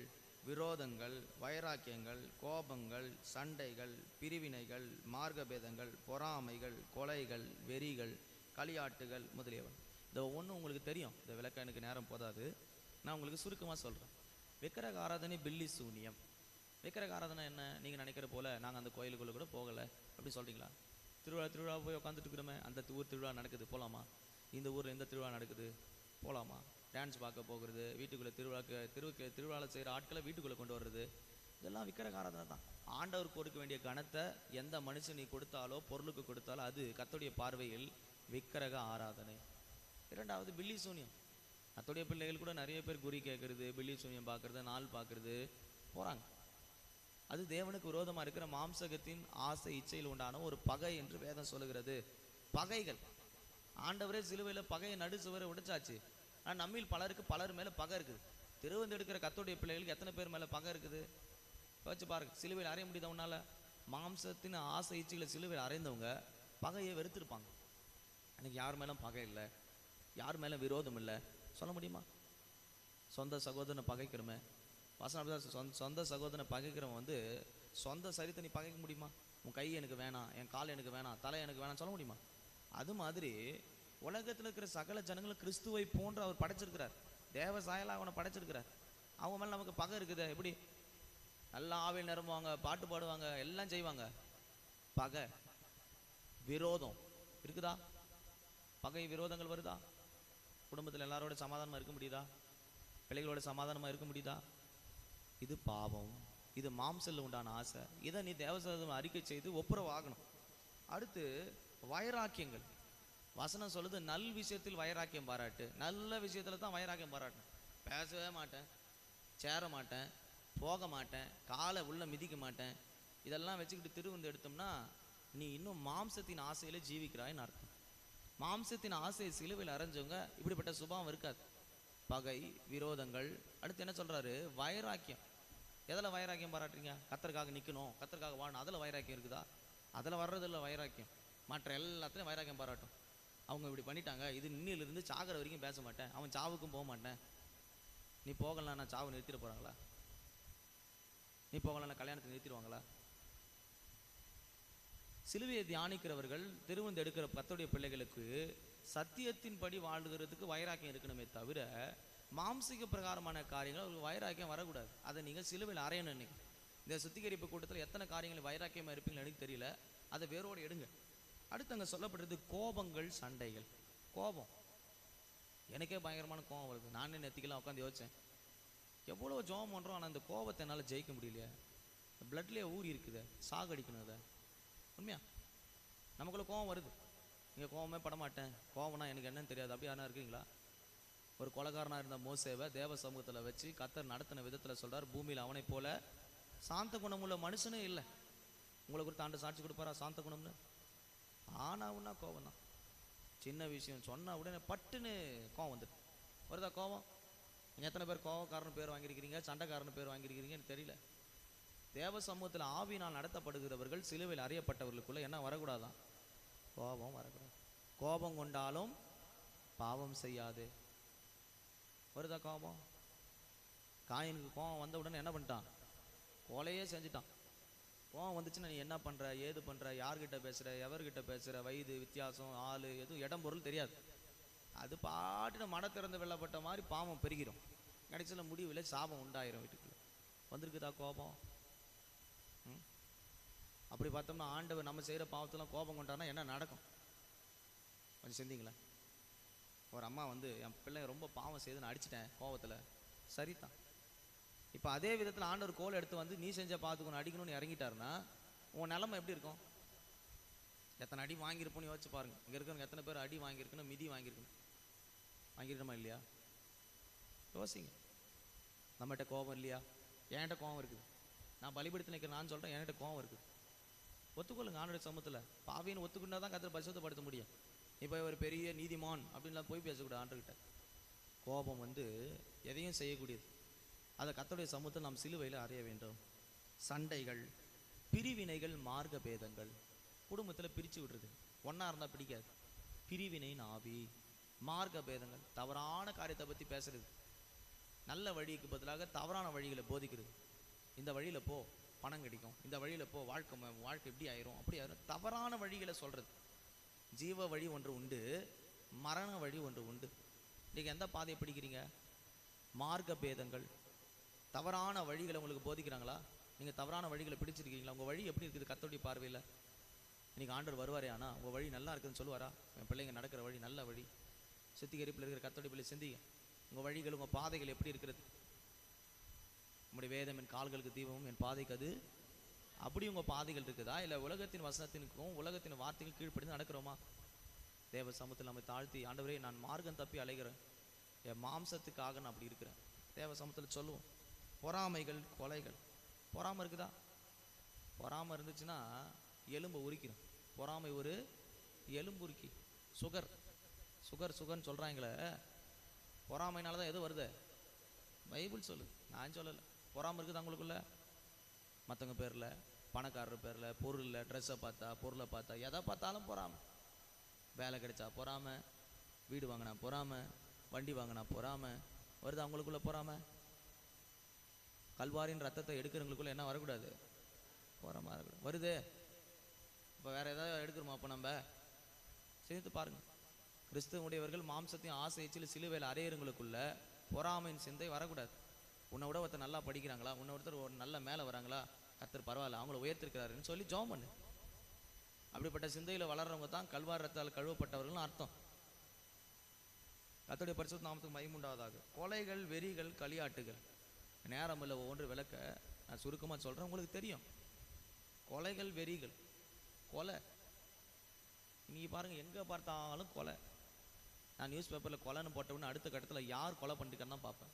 விரோதங்கள், வைராக்கியங்கள், கோபங்கள், சண்டைகள், பிரிவினைகள், மார்க்கபேதங்கள், பொறாமைகள், கொலைகள், வெறிகள், களியாட்டுகள் முதலியவன். இந்த ஒன்றும் உங்களுக்கு தெரியும், இந்த விளக்கம் எனக்கு நேரம் போதாது, நான் உங்களுக்கு சுருக்கமாக சொல்கிறேன். விக்கிரக ஆராதனை, பில்லி சூனியம். விக்கிரக ஆராதனை என்ன? நீங்கள் நினைக்கிற போல் நாங்கள் அந்த கோயிலுக்குள்ளே கூட போகலை அப்படி சொல்கிறீங்களா? திருவிழா போய் உட்காந்துட்டு இருக்கிறோமே, அந்த ஊர் திருவிழா நடக்குது போகலாமா? இந்த ஊரில் எந்த திருவிழா நடக்குது போகலாமா? டான்ஸ் பார்க்க போகிறது, வீட்டுக்குள்ளே திருவிழாவில் செய்கிற ஆட்களை வீட்டுக்குள்ளே கொண்டு வர்றது, இதெல்லாம் விக்கிரக ஆராதனை தான். ஆண்டவருக்கு கொடுக்க வேண்டிய கணத்தை எந்த மனுஷன் நீ கொடுத்தாலோ, பொருளுக்கு கொடுத்தாலோ, அது கர்த்தருடைய பார்வையில் விக்கிரக ஆராதனை. 2வது பில்லி சூனியம். கர்த்தருடைய பிள்ளைகள் கூட நிறைய பேர் குறி கேட்கறது, பில்லி சூனியம் பார்க்கறது, நாள் பார்க்கறது போகிறாங்க. அது தேவனுக்கு விரோதமாக இருக்கிற மாம்சகத்தின் ஆசை இச்சையில் உண்டான ஒரு பகை என்று வேதம் சொல்லுகிறது. பகைகள், ஆண்டவரே சிலுவையில் பகையை நடுசுவரை உடைச்சாச்சு. ஆனால் நம்மில் பலருக்கு பலர் மேலே பகை இருக்குது. திருவந்து எடுக்கிற கர்த்தருடைய பிள்ளைகளுக்கு எத்தனை பேர் மேலே பகை இருக்குது வச்சு பாருங்க. சிலுவையில் அறைய முடியுதா உன்னால? மாம்சத்தின் ஆசை இச்சைகளை சிலுவையில் அறைந்தவங்க பகையை வெறுத்திருப்பாங்க. எனக்கு யார் மேலும் பகை இல்லை, யார் மேலும் விரோதம் இல்லை சொல்ல முடியுமா? சொந்த சகோதரனை பகைக்கிறோமே, வசனம் சொந்த சகோதரனை பகைக்கிறவன் சொந்த சரித்தை நீ பகைக்க முடியுமா? உன் கை எனக்கு வேணாம், என் கால் எனக்கு வேணாம், தலை எனக்கு வேணாம் சொல்ல முடியுமா? அது மாதிரி உலகத்தில் இருக்கிற சகல ஜனங்களும் கிறிஸ்துவை போன்று அவர் படைச்சிருக்கிறார். தேவ சாயலாக அவனை படைச்சிருக்கிறார். அவங்க மேலே நமக்கு பகை இருக்குது. எப்படி? நல்லா ஆவியில் நிரம்புவாங்க, பாட்டு பாடுவாங்க, எல்லாம் செய்வாங்க. பகை, விரோதம் இருக்குதா? பகை விரோதங்கள் வருதா? குடும்பத்தில் எல்லாரோட சமாதானமாக இருக்க முடியுதா? பிள்ளைகளோட சமாதானமாக இருக்க முடியுதா? இது பாவம், இது மாம்சத்தில் உண்டான ஆசை. இதை நீ தேவசனம் அறிக்கை செய்து ஒப்புரவாகணும். அடுத்து வைராக்கியங்கள். வசனம் சொல்லுது நல் விஷயத்தில் வைராக்கியம் பாராட்டு. நல்ல விஷயத்துல தான் வைராக்கியம் பாராட்டணும். பேசவே மாட்டேன், சேர மாட்டேன், போக மாட்டேன், காலை உள்ள மிதிக்க மாட்டேன், இதெல்லாம் வச்சுக்கிட்டு திருவிருந்து எடுத்தோம்னா நீ இன்னும் மாம்சத்தின் ஆசையில ஜீவிக்கிறாய்ன்னு அர்த்தம். மாம்சத்தின் ஆசையை சிலுவையில் அரைஞ்சவங்க இப்படிப்பட்ட சுபாவம் இருக்காது. பகை, விரோதங்கள். அடுத்து என்ன சொல்றாரு? வைராக்கியம். எதில் வைராக்கியம் பாராட்டுறீங்க? கர்த்தருக்காக நிற்கணும், கர்த்தருக்காக வாழணும், அதில் வைராக்கியம் இருக்குதா? அதில் வர்றது இல்லை வைராக்கியம். மற்ற எல்லாத்துலையும் வைராக்கியம் பாராட்டும். அவங்க இப்படி பண்ணிட்டாங்க, இது இன்னிலிருந்து சாகிற வரைக்கும் பேச மாட்டேன், அவன் சாவுக்கும் போக மாட்டேன். நீ போகலாம், நான் சாவு நிறுத்திட போகிறாங்களா? நீ போகலாம், கல்யாணத்தை நிறுத்திடுவாங்களா? சிலுவையை தியானிக்கிறவர்கள், திருவிருந்து எடுக்கிற கர்த்தருடைய பிள்ளைகளுக்கு சத்தியத்தின்படி வாழ்கிறதுக்கு வைராக்கியம் இருக்கணுமே தவிர மாம்சிக பிரகாரமான காரியங்கள் அவங்களுக்கு வைராக்கியம் வரக்கூடாது. அதை நீங்கள் சிலுவையில் அறையணும். இன்னைக்கு இந்த சுத்திகரிப்பு கூட்டத்தில் எத்தனை காரியங்கள் வைராக்கியமாக இருப்பீங்கன்னு எனக்கு தெரியல. அதை வேரோடு எடுங்க. அடுத்து அங்கே சொல்லப்படுறது கோபங்கள், சண்டைகள். கோபம், எனக்கே பயங்கரமான கோபம் வருது. நானே நெத்திக்கெல்லாம் உட்காந்து யோசித்தேன், எவ்வளோ ஜோம் பண்ணுறோம், ஆனால் அந்த கோபத்தை என்னால் ஜெயிக்க முடியலையே. பிளட்லேயே ஊறி இருக்குது, சாகடிக்கணும். அதை உண்மையா நமக்குள்ள கோபம் வருது. நீங்கள் கோபமே படமாட்டேன், கோபம்னா எனக்கு என்னன்னு தெரியாது, அப்படி யாரா இருக்கீங்களா? ஒரு கொலைகாரனாக இருந்த மோசேவை தேவ சமூகத்தில் வச்சு கர்த்தர் நடத்தின விதத்தில் சொல்கிறார், பூமியில் அவனை போல சாந்த குணமுள்ள மனுஷனே இல்லை. உங்களை குறித்து ஆண்டு சாட்சி கொடுப்பாரா சாந்த குணம்னு? ஆனாவுன்னா கோபம் தான். சின்ன விஷயம் சொன்னால் உடனே பட்டுன்னு கோபம் வந்துடும். வருதா கோபம்? நீங்கள் எத்தனை பேர் கோபக்காரன் பேர் வாங்கியிருக்கிறீங்க, சண்டைக்காரன் பேர் வாங்கியிருக்கிறீங்கன்னு தெரியல. தேவ சமூகத்தில் ஆவியினால் நடத்தப்படுகிறவர்கள், சிலுவையில் அறியப்பட்டவர்களுக்குள்ள என்ன வரக்கூடாதான்? கோபம் வரக்கூடாது. கோபம் கொண்டாலும் பாவம் செய்யாது. வருதா கோபம்? காயினுக்கு கோபம் வந்த உடனே என்ன பண்ணிட்டான்? கொலையே செஞ்சுட்டான். கோபம் வந்துச்சுன்னா நீ என்ன பண்ணுற, ஏது பண்ணுற, யார்கிட்ட பேசுகிற, எவர்கிட்ட பேசுகிற, வயது வித்தியாசம், ஆள் எதுவும் இடம் பொருள் தெரியாது. அது பாட்டுன்னு மட திறந்து வெள்ளப்பட்ட மாதிரி பாவம் பெருகிடும். கடைசியில் முடிவில் சாபம் உண்டாயிரும் வீட்டுக்குள்ள. வந்திருக்குதா கோபம்? அப்படி பார்த்தோம்னா ஆண்டவர் நம்ம செய்கிற பாவத்தெல்லாம் கோபம் கொண்டாருன்னா என்ன நடக்கும் கொஞ்சம் சிந்திங்களேன். ஒரு அம்மா என் பிள்ளை ரொம்ப பாவம் செய்து நான் அடிச்சிட்டேன் கோபத்தில், சரிதான். இப்போ அதே விதத்தில் ஆண்டவர் கோல் எடுத்து நீ செஞ்ச பாவத்துக்கு அடிக்கணும்னு இறங்கிட்டாருன்னா உன் நிலைமை எப்படி இருக்கும்? எத்தனை அடி வாங்கியிருப்போன்னு யோசிச்சு பாருங்க. இங்கே இருக்கிறவங்க எத்தனை பேர் அடி வாங்கியிருக்கணும், மிதி வாங்கியிருக்கணுமா இல்லையா? யோசிங்க. நம்மகிட்ட கோபம் இல்லையா? என்கிட்ட கோபம் இருக்குது. நான் பலிபடுத்தி நிற்கிறேன், நான் சொல்கிறேன் என்கிட்ட கோபம் இருக்குது. ஒத்துக்கொள்ளுங்க. ஆண்டோடைய சமூகத்தில் பாவின்னு ஒத்துக்கிட்டா தான் கர்த்தர் பரிசுத்தப்படுத்த முடியும். இப்போ ஒரு பெரிய நீதிமான் அப்படின்லாம் போய் பேசக்கூடாது ஆண்டர்கிட்ட. கோபம் எதையும் செய்யக்கூடியது. அதை கர்த்தருடைய சமூகத்தில் நாம் சிலுவையில் அறிய வேண்டும். சண்டைகள், பிரிவினைகள், மார்க்க பேதங்கள். குடும்பத்தில் பிரித்து விடுறது, ஒன்றா இருந்தால் பிடிக்காது. பிரிவினையின் ஆவி, மார்க்க பேதங்கள், தவறான காரியத்தை பற்றி பேசுறது, நல்ல வழிக்கு பதிலாக தவறான வழிகளை போதிக்கிறது. இந்த வழியில் போ, பணம் கிடைக்கும், இந்த வழியில் போ, வாழ்க்கை எப்படி ஆயிரும், அப்படி ஆயிரும். தவறான வழிகளை சொல்கிறது. ஜீவ வழி ஒன்று உண்டு, மரண வழி ஒன்று உண்டு. நீங்கள் எந்த பாதையை பிடிக்கிறீங்க? மார்க்க பேதங்கள், தவறான வழிகளை உங்களுக்கு போதிக்கிறாங்களா? நீங்கள் தவறான வழிகளை பிடிச்சிருக்கீங்களா? உங்கள் வழி எப்படி இருக்குது கர்த்தருடைய பார்வையில்? இன்றைக்கி ஆண்டவர் வருவாரே, ஆனால் உங்கள் வழி நல்லா இருக்குதுன்னு சொல்லுவாரா? என் பிள்ளைங்க நடக்கிற வழி நல்ல வழி. சுத்திகரிப்பில் இருக்கிற கர்த்தருடைய பிள்ளை சிந்திங்க. உங்கள் வழிகள், உங்கள் பாதைகள் எப்படி இருக்கிறது? உங்களுடைய வேதம் என் கால்களுக்கு தீபமும் என் பாதைக்கு அது, அப்படி உங்கள் பாதைகள் இருக்குதா? இல்லை உலகத்தின் வசனத்திற்கும் உலகத்தின் வார்த்தைகள் கீழ்ப்படிந்து நடக்கிறோமா? தேவ சமூகத்தில் நம்ம தாழ்த்தி, ஆண்டவரே நான் மார்க்கம் தப்பி அலைகிறேன், என் மாம்சத்துக்காக நான் அப்படி இருக்கிறேன், தேவ சமூகத்தில் சொல்லுவோம். பொறாமைகள், கொலைகள். பொறாமை இருக்குதா? பொறாமை இருந்துச்சுன்னா எலும்பை உரிக்கணும். பொறாமை ஒரு எலும்பு உரிக்கி. சுகர்னு சொல்கிறாங்களே, பொறாமைனால தான் எது வருது? பைபிள் சொல்லு, நான் சொல்லலை. பொறாமை இருக்குது அவங்களுக்குள்ள. மற்றவங்க பேரில், பணக்காரர் பேரில், பொருளில், ட்ரெஸ்ஸை பார்த்தா, பொருளை பார்த்தா, எதை பார்த்தாலும் பொறாமை. வேலை கிடைச்சா பொறாமை, வீடு வாங்கினா பொறாமை, வண்டி வாங்கினா பொறாமை. வருது அவங்களுக்குள்ள பொறாமை. கல்வாரின் ரத்தத்தை எடுக்கிறவங்களுக்குள்ள என்ன வரக்கூடாது? பொறாமை வரக்கூடாது. வருது. இப்போ வேற ஏதாவது எடுக்கிறோமா? அப்போ நம்ம சேர்த்து பாருங்க. கிறிஸ்துவனுடையவர்கள் மாம்சத்தையும் ஆசைச்சில் சிலுவையில் அறையிறவங்களுக்குள்ள பொறாமையின் சிந்தை வரக்கூடாது. உன்னை விட ஒருத்தர் நல்லா படிக்கிறாங்களா, உன்னை ஒருத்தர் ஒரு நல்ல மேலே வராங்களா, கர்த்தர் பரவாயில்ல அவங்கள உயர்த்திருக்கிறாருன்னு சொல்லி ஜெபம் பண்ணு. அப்படிப்பட்ட சிந்தையில் வளர்றவங்க தான் கல்வாரி ரத்தத்தால் கழுவப்பட்டவர்கள்னு அர்த்தம். கர்த்தருடைய பரிசுத்த நாமத்துக்கு மகிமை உண்டாவதாக. கொலைகள், வெறிகள், களியாட்டுகள். நேரம் இல்லை ஒவ்வொன்று விளக்க, நான் சுருக்கமாக சொல்கிறேன், உங்களுக்கு தெரியும். கொலைகள், வெறிகள், கொலை. இன்னைக்கு பாருங்க, எங்க பார்த்தாலும் கொலை. நான் நியூஸ் பேப்பர்ல கொலைன்னு போட்டவுடனே அடுத்த கட்டத்தில் யார் கொலை பண்ணிருக்கான்னு தான் பார்ப்பேன்.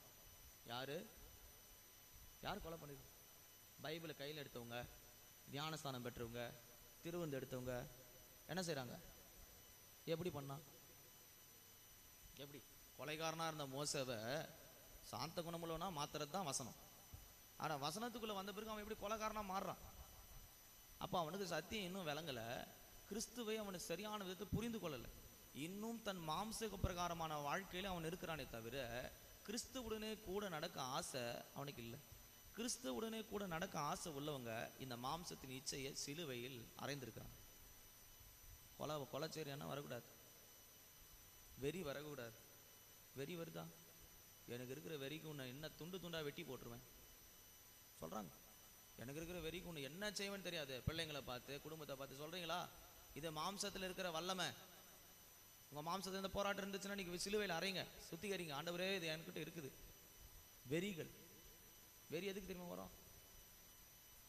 யார் கொலை பண்ணிருக்கு? பைபிளை கையில் எடுத்தவங்க, ஞானஸ்தானம் பெற்றவங்க, திருவிருந்து எடுத்தவங்க என்ன செய்றாங்க? எப்படி பண்ணா? எப்படி? கொலைகாரனா இருந்த மோசேவை சாந்த குணமுள்ளவனா மாத்துறது தான் வசனம். ஆனா வசனத்துக்குள்ள வந்த பிறகு அவன் எப்படி கொலைகாரனா மாறுறான்? அப்ப அவனுக்கு சத்தியம் இன்னும் விளங்கல, கிறிஸ்துவை அவனுக்கு சரியான விதத்தை புரிந்து கொள்ளலை. இன்னும் தன் மாம்ச பிரகாரமான வாழ்க்கையில அவன் இருக்கிறானே தவிர கிறிஸ்துவுடனே கூட நடக்க ஆசை அவனுக்கு இல்லை. கிறிஸ்துவுடனே கூட நடக்க ஆசை உள்ளவங்க இந்த மாம்சத்தின் இச்சையை சிலுவையில் அறைந்திருக்கிறாங்க. கொலை செய்யறான்னா வரக்கூடாது, வெறி வரக்கூடாது. வெறி வருதா? எனக்கு இருக்கிற வெறிக்கு உன்னை என்ன துண்டு துண்டா வெட்டி போட்டுருவேன் சொல்றாங்க. எனக்கு இருக்கிற வெறிக்கு உன்னை என்ன செய்வேன்னு தெரியாது. பிள்ளைங்களை பார்த்து, குடும்பத்தை பார்த்து சொல்றீங்களா? இது மாம்சத்தில் இருக்கிற வல்லமை. உங்க மாம்சத்தில் இந்த போராட்டம் இருந்துச்சுன்னா நீங்க சிலுவையில் அறைங்க, சுத்திகரிங்க. ஆண்டவரே இது என்கிட்ட இருக்குது. வெறிகள். வெறி எதுக்கு தெரியுமா வரும்?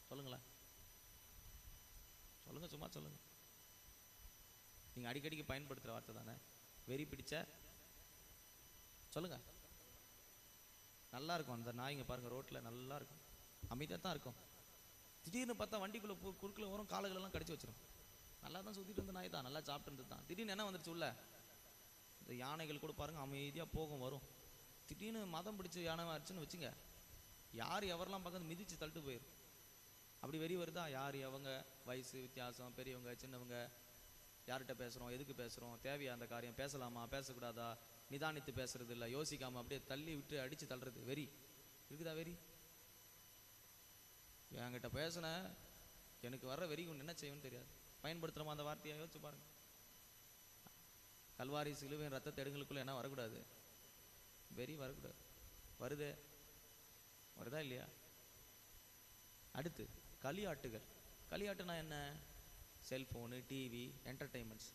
சொல்லுங்களேன், சொல்லுங்க, சும்மா சொல்லுங்க. நீங்க அடிக்கடிக்கு பயன்படுத்துற வார்த்தை தானே வெறி பிடிச்ச. சொல்லுங்க. நல்லா இருக்கும் அந்த நாய்ங்க பாருங்க, ரோட்ல நல்லா இருக்கும், அமைதியாக தான் இருக்கும். திடீர்னு பார்த்தா வண்டிக்குள்ள குறுக்குல வரும், காலுகளெல்லாம் கடிச்சு வச்சிரும். நல்லா தான் சுத்திட்டு இருந்த நாய் தான், நல்லா சாப்பிட்டு இருந்தது தான். திடீர்னு என்ன வந்துருச்சு உள்ள? இந்த யானைகள் கூட பாருங்க அமைதியாக போகும் வரும். திடீர்னு மதம் பிடிச்ச யானை ஆச்சுன்னு வச்சுங்க, யார் எவரெல்லாம் பக்கத்து மிதிச்சு தள்ளிட்டு போயிடும். அப்படி வெறி வருதா? யார் எவங்க, வயசு வித்தியாசம், பெரியவங்க சின்னவங்க, யார்கிட்ட பேசுகிறோம், எதுக்கு பேசுகிறோம், தேவையா அந்த காரியம், பேசலாமா பேசக்கூடாதா, நிதானித்து பேசுறது இல்லை, யோசிக்காமல் அப்படியே தள்ளி விட்டு அடித்து தள்ளுறது. வெறி இருக்குதா? வெறி என்கிட்ட பேசுன எனக்கு வர்ற வெறிக்கு ஒன்று என்ன செய்வேன்னு தெரியாது. பயன்படுத்துகிறோமா அந்த வார்த்தையை? யோசிச்சு பாருங்க. கல்வாரி சிலுவையின் ரத்தத்தை எடுங்களுக்குள்ள என்ன வரக்கூடாது? வெறி வரக்கூடாது. வருதே, வருதா இல்லையா? அடுத்து களியாட்டுகள். களியாட்டுனா என்ன? Cellphone, TV, entertainments.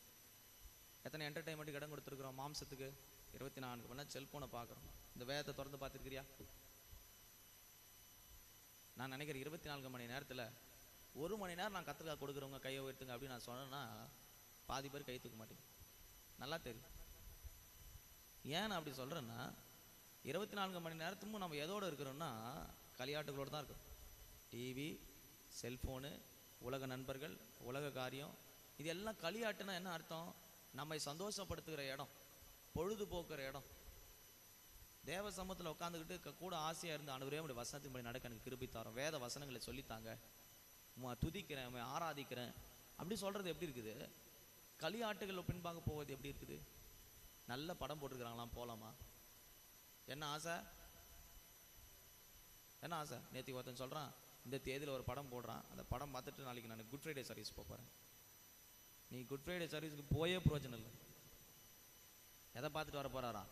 எத்தனை என்டர்டெயின்மெண்ட்டுக்கு இடம் கொடுத்துருக்குறோம் மாம்சத்துக்கு? 24 மணி நேரம் செல்ஃபோனை பார்க்குறோம். இந்த வேதத்தை திறந்து பார்த்துருக்கிறியா? நான் நினைக்கிறேன் 24 மணி நேரத்தில் 1 மணி நேரம் நான் கத்திரிக்காய் கொடுக்குறவங்க கையை உயர்த்துங்க அப்படின்னு நான் சொன்னேன்னா பாதி பேர் கை தூக்க மாட்டேங்க. நல்லா தெரியும். ஏன் நான் அப்படி சொல்கிறேன்னா, 24 மணி நேரத்துக்கும் நம்ம எதோடு இருக்கிறோம்னா களியாட்டுகளோடு தான் இருக்கிறோம். டிவி, செல்ஃபோனு, உலக நண்பர்கள், உலக காரியம், இது எல்லாம் களியாட்டுனா என்ன அர்த்தம்? நம்மை சந்தோஷப்படுத்துகிற இடம், பொழுதுபோக்குற இடம். தேவ சமூகத்தில் உட்காந்துக்கிட்டு கூட ஆசையாக இருந்து ஆண்டவரே உடைய வசனத்தின்படி நடக்க எனக்கு கிருபை தாரும், வேத வசனங்களை சொல்லித்தாங்க, துதிக்கிறேன், ஆராதிக்கிறேன் அப்படி சொல்கிறது எப்படி இருக்குது? களியாட்டுகள் பின்பாக போவது எப்படி இருக்குது? நல்ல படம் போட்டிருக்கிறாங்களாம், போகலாமா? என்ன ஆசை? என்ன ஆசை? நேற்று ஒருத்தன் சொல்கிறான், இந்த தேதியில் ஒரு படம் போடுறான், அந்த படம் பார்த்துட்டு நாளைக்கு நான் குட் ஃப்ரைடே சர்வீஸ் போகிறேன். நீ குட் ஃப்ரைடே சர்வீஸுக்கு போயே பிரயோஜனம் இல்லை. எதை பார்த்துட்டு வர போகிறாரா?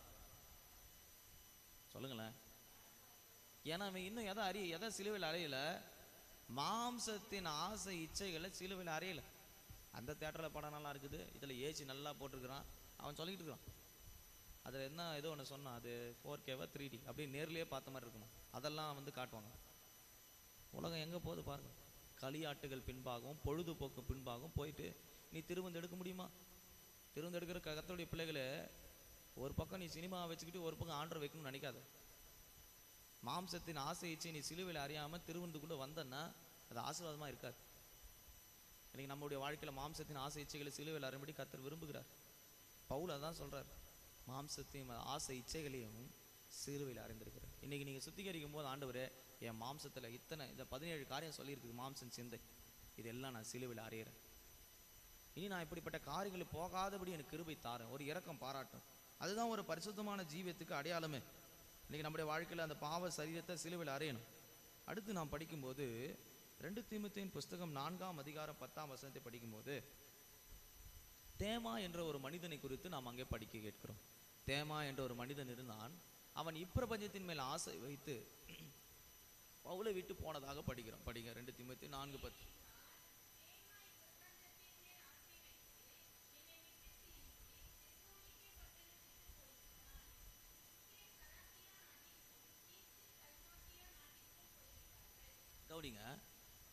சொல்லுங்களேன். ஏன்னா அவன் இன்னும் எதை சிலுவையில் அறையல? மாம்சத்தின் ஆசை இச்சைகளை சிலுவையில் அறையல. அந்த தேட்டரில் படம் நல்லா இருக்குது, இதில் ஏசி நல்லா போட்டிருக்கிறான், அவன் சொல்லிக்கிட்டு இருக்கிறான். அதில் என்ன ஏதோ ஒன்று சொன்னான், அது 4K 3D அப்படி நேர்லேயே பார்த்த மாதிரி இருக்கணும், அதெல்லாம் வந்து காட்டுவாங்க. உலகம் எங்கே போகுது பாருங்க. களியாட்டுகள் பின்பாகவும் பொழுதுபோக்கு பின்பாகவும் போயிட்டு நீ திருவந்து எடுக்க முடியுமா? திருவந்து எடுக்கிற கர்த்தருடைய பிள்ளைகளே, ஒரு பக்கம் நீ சினிமா வச்சுக்கிட்டு ஒரு பக்கம் ஆண்டர் வைக்கணும்னு நினைக்காத. மாம்சத்தின் ஆசை இச்சை நீ சிலுவையில் அறியாமல் திருவந்துக்குள்ளே வந்தன்னா அது ஆசீர்வாதமாக இருக்காது. இன்னைக்கு நம்முடைய வாழ்க்கையில் மாம்சத்தின் ஆசை இச்சைகளை சிலுவையில் அறியும்படி கர்த்தர் விரும்புகிறார். பவுல் அதான் சொல்கிறார், மாம்சத்தையும் ஆசை இச்சைகளையும் சிலுவையில் அறிந்திருக்கிறார். இன்னைக்கு நீங்கள் சுத்திகரிக்கும் போது ஆண்டவரே என் மாம்சத்தில் இந்த 17 காரியம் சொல்லியிருக்குது, மாம்சம் சிந்தை, இதெல்லாம் நான் சிலுவையில் அறிகிறேன். இனி நான் இப்படிப்பட்ட காரியங்களை போகாதபடி எனக்கு கிருபை தாரேன், ஒரு இரக்கம் பாராட்டும். அதுதான் ஒரு பரிசுத்தமான ஜீவியத்துக்கு அடையாளமே. இன்னைக்கு நம்முடைய வாழ்க்கையில் அந்த பாவ சரீரத்தை சிலுவையில் அறையணும். அடுத்து நாம் படிக்கும்போது 2 தீமோத்தேயின் புஸ்தகம் 4ஆம் அதிகாரம் 10ஆம் வசனத்தை படிக்கும்போது தேமா என்ற ஒரு மனிதனை குறித்து நாம் அங்கே படிக்க கேட்கிறோம். தேமா என்ற ஒரு மனிதன் இருந்தான், அவன் இப்பிரபஞ்சத்தின் மேல் ஆசை வைத்து பவுலை விட்டு போனதாக படிக்கிறோம். படிங்க 2 தீமோத்தேயு 4:10. கவுடிங்க,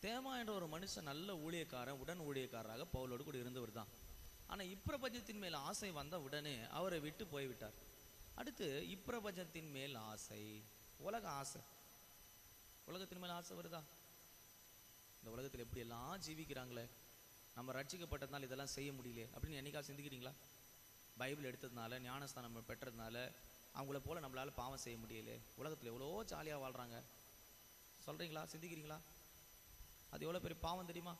தேமா என்ற ஒரு மனுஷன் நல்ல ஊழியக்காரன், உடன் ஊழியக்காரராக பவுலோடு கூட இருந்தவர் தான். ஆனா இப்பிரபஞ்சத்தின் மேல் ஆசை வந்த உடனே அவரை விட்டு போய்விட்டார். அடுத்து இப்பிரபஞ்சத்தின் மேல் ஆசை, உலக ஆசை. உலகத்தின் மேல் ஆசை வருதா? இந்த உலகத்தில் எப்படி எல்லாம் ஜீவிக்கிறாங்களே, நம்ம ரட்சிக்கப்பட்டதுனால இதெல்லாம் செய்ய முடியல அப்படின்னு என்னைக்கா சிந்திக்கிறீங்களா? பைபிள் எடுத்ததுனால, ஞானஸ்தானம் பெற்றதுனால அவங்கள போல நம்மளால பாவம் செய்ய முடியல, உலகத்தில் எவ்வளோ ஜாலியாக வாழ்றாங்க சொல்றீங்களா? சிந்திக்கிறீங்களா? அது எவ்வளோ பெரிய பாவம் தெரியுமா?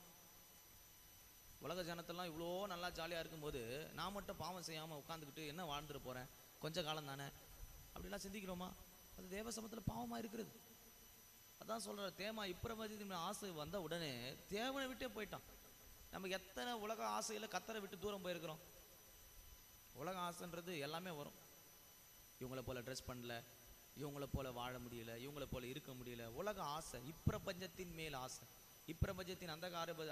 உலக ஜனத்தெல்லாம் இவ்வளோ நல்லா ஜாலியாக இருக்கும்போது நான் மட்டும் பாவம் செய்யாமல் உட்காந்துக்கிட்டு என்ன வாழ்ந்துட்டு போகிறேன், கொஞ்ச காலம் தானே, அப்படிலாம் சிந்திக்கிறோமா? அது தேவ சமூகத்தில் பாவமாக இருக்கிறது. அதான் சொல்கிற தேமா இப்பிரபஞ்சத்தின் ஆசை வந்த உடனே தேவனை விட்டே போயிட்டான். நம்ம எத்தனை உலக ஆசையில் கத்தரை விட்டு தூரம் போயிருக்கிறோம். உலக ஆசைன்றது எல்லாமே வரும். இவங்களை போல ட்ரெஸ் பண்ணல, இவங்களை போல வாழ முடியல, இவங்களை போல இருக்க முடியல. உலக ஆசை, இப்பிரபஞ்சத்தின் மேல் ஆசை. இப்பிரபஞ்சத்தின்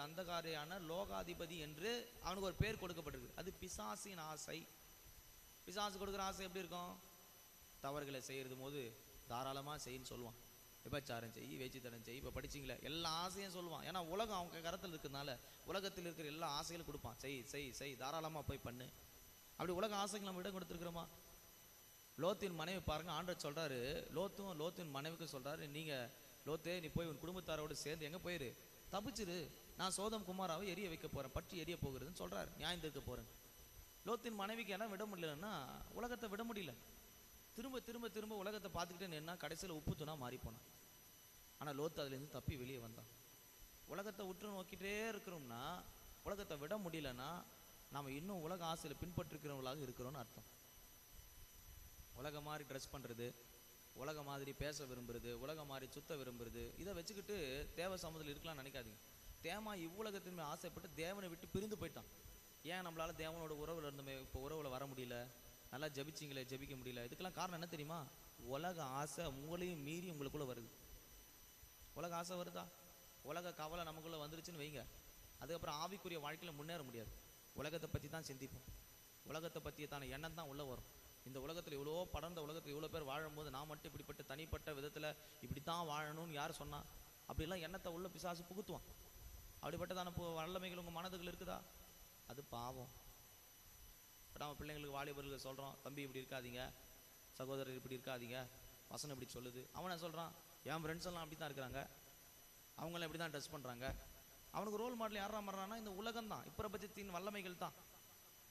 அந்தகாரியான லோகாதிபதி என்று அவனுக்கு ஒரு பேர் கொடுக்கப்பட்டிருக்கு. அது பிசாசின் ஆசை. பிசாசு கொடுக்குற ஆசை எப்படி இருக்கும்? தவறுகளை செய்யறது போது தாராளமாக செய்யின்னு சொல்லுவான். விபச்சாரம் செய், வேச்சித்தனம் செய், இப்போ படிச்சிங்களே எல்லா ஆசையும் சொல்லுவான். ஏன்னா உலகம் அவங்க கரத்தில் இருக்கிறதுனால உலகத்தில் இருக்கிற எல்லா ஆசைகளும் கொடுப்பான். செய் செய் செய், தாராளமாக போய் பண்ணு. அப்படி உலக ஆசைக்கு நம்ம இடம் கொடுத்துருக்குறோமா? லோத்தின் மனைவி பாருங்க, ஆண்டவர் சொல்றாரு, லோத்தின் மனைவிக்கு சொல்றாரு, நீங்க லோத்தே நீ போய் உன் குடும்பத்தாரோடு சேர்ந்து எங்க போயிரு, தப்பிச்சிரு, நான் சோதம் குமாராவை எரிய வைக்க போறேன், பற்றி எரிய போகிறதுன்னு சொல்றாரு, நியாயம் தீர்க்க போறேன். லோத்தின் மனைவிக்கு எல்லாம் விட முடியலன்னா உலகத்தை விட முடியல. திரும்ப திரும்ப திரும்ப உலகத்தை பார்த்துக்கிட்டே நின்னா கடைசியில் உப்பு தூணா மாறி போனான். ஆனால் லோத்து அதுலேருந்து தப்பி வெளியே வந்தான். உலகத்தை உற்று நோக்கிட்டே இருக்கிறோம்னா, உலகத்தை விட முடியலன்னா நாம் இன்னும் உலக ஆசையில் பின்பற்றிருக்கிறவங்களாக இருக்கிறோன்னு அர்த்தம். உலக மாதிரி ட்ரெஸ் பண்ணுறது, உலக மாதிரி பேச விரும்புறது, உலக மாதிரி சுத்த விரும்புறது, இதை வச்சுக்கிட்டு தேவ சமூகத்தில் இருக்கலாம்னு நினைக்காதீங்க. தேமா இவ்வுலகத்தின் மேல் ஆசைப்பட்டு தேவனை விட்டு பிரிந்து போயிட்டான். ஏன் நம்மளால தேவனோட உறவில் இருந்தோமே இப்போ உறவில் வர முடியல, நல்லா ஜபிச்சிங்களே ஜபிக்க முடியல, இதுக்கெல்லாம் காரணம் என்ன தெரியுமா? உலக ஆசை உங்களையும் மீறி உங்களுக்குள்ளே வருது. உலக ஆசை வருதா? உலக கவலை நமக்குள்ளே வந்துருச்சுன்னு வைங்க, அதுக்கப்புறம் ஆவிக்குரிய வாழ்க்கையில் முன்னேற முடியாது. உலகத்தை பற்றி தான் சிந்திப்போம், உலகத்தை பற்றியத்தான எண்ணம் தான் உள்ளே வரும். இந்த உலகத்தில் இவ்வளோ படர்ந்த உலகத்தில் இவ்வளோ பேர் வாழும்போது நான் மட்டும் இப்படிப்பட்ட தனிப்பட்ட விதத்தில் இப்படி தான் வாழணும்னு யார் சொன்னா? அப்படிலாம் எண்ணத்தை உள்ள பிசாசு புகுத்துவான். அப்படிப்பட்டதான வல்லமைகள் உங்கள் மனதுகள் இருக்குதா? அது பாவம். இப்போ நம்ம பிள்ளைங்களுக்கு வாலிபர்களுக்கு சொல்கிறோம், தம்பி இப்படி இருக்காதீங்க, சகோதரர் இப்படி இருக்காதீங்க, வசனம் இப்படி சொல்லுது. அவனை சொல்கிறான், என் ஃப்ரெண்ட்ஸ் எல்லாம் அப்படி தான் இருக்கிறாங்க, அவங்களாம் இப்படி தான் ட்ரெஸ் பண்ணுறாங்க. அவனுக்கு ரோல் மாடல் யாரா மாறுறான்னா இந்த உலகம் தான், இப்பிரபஞ்சத்தின் வல்லமைகள் தான்.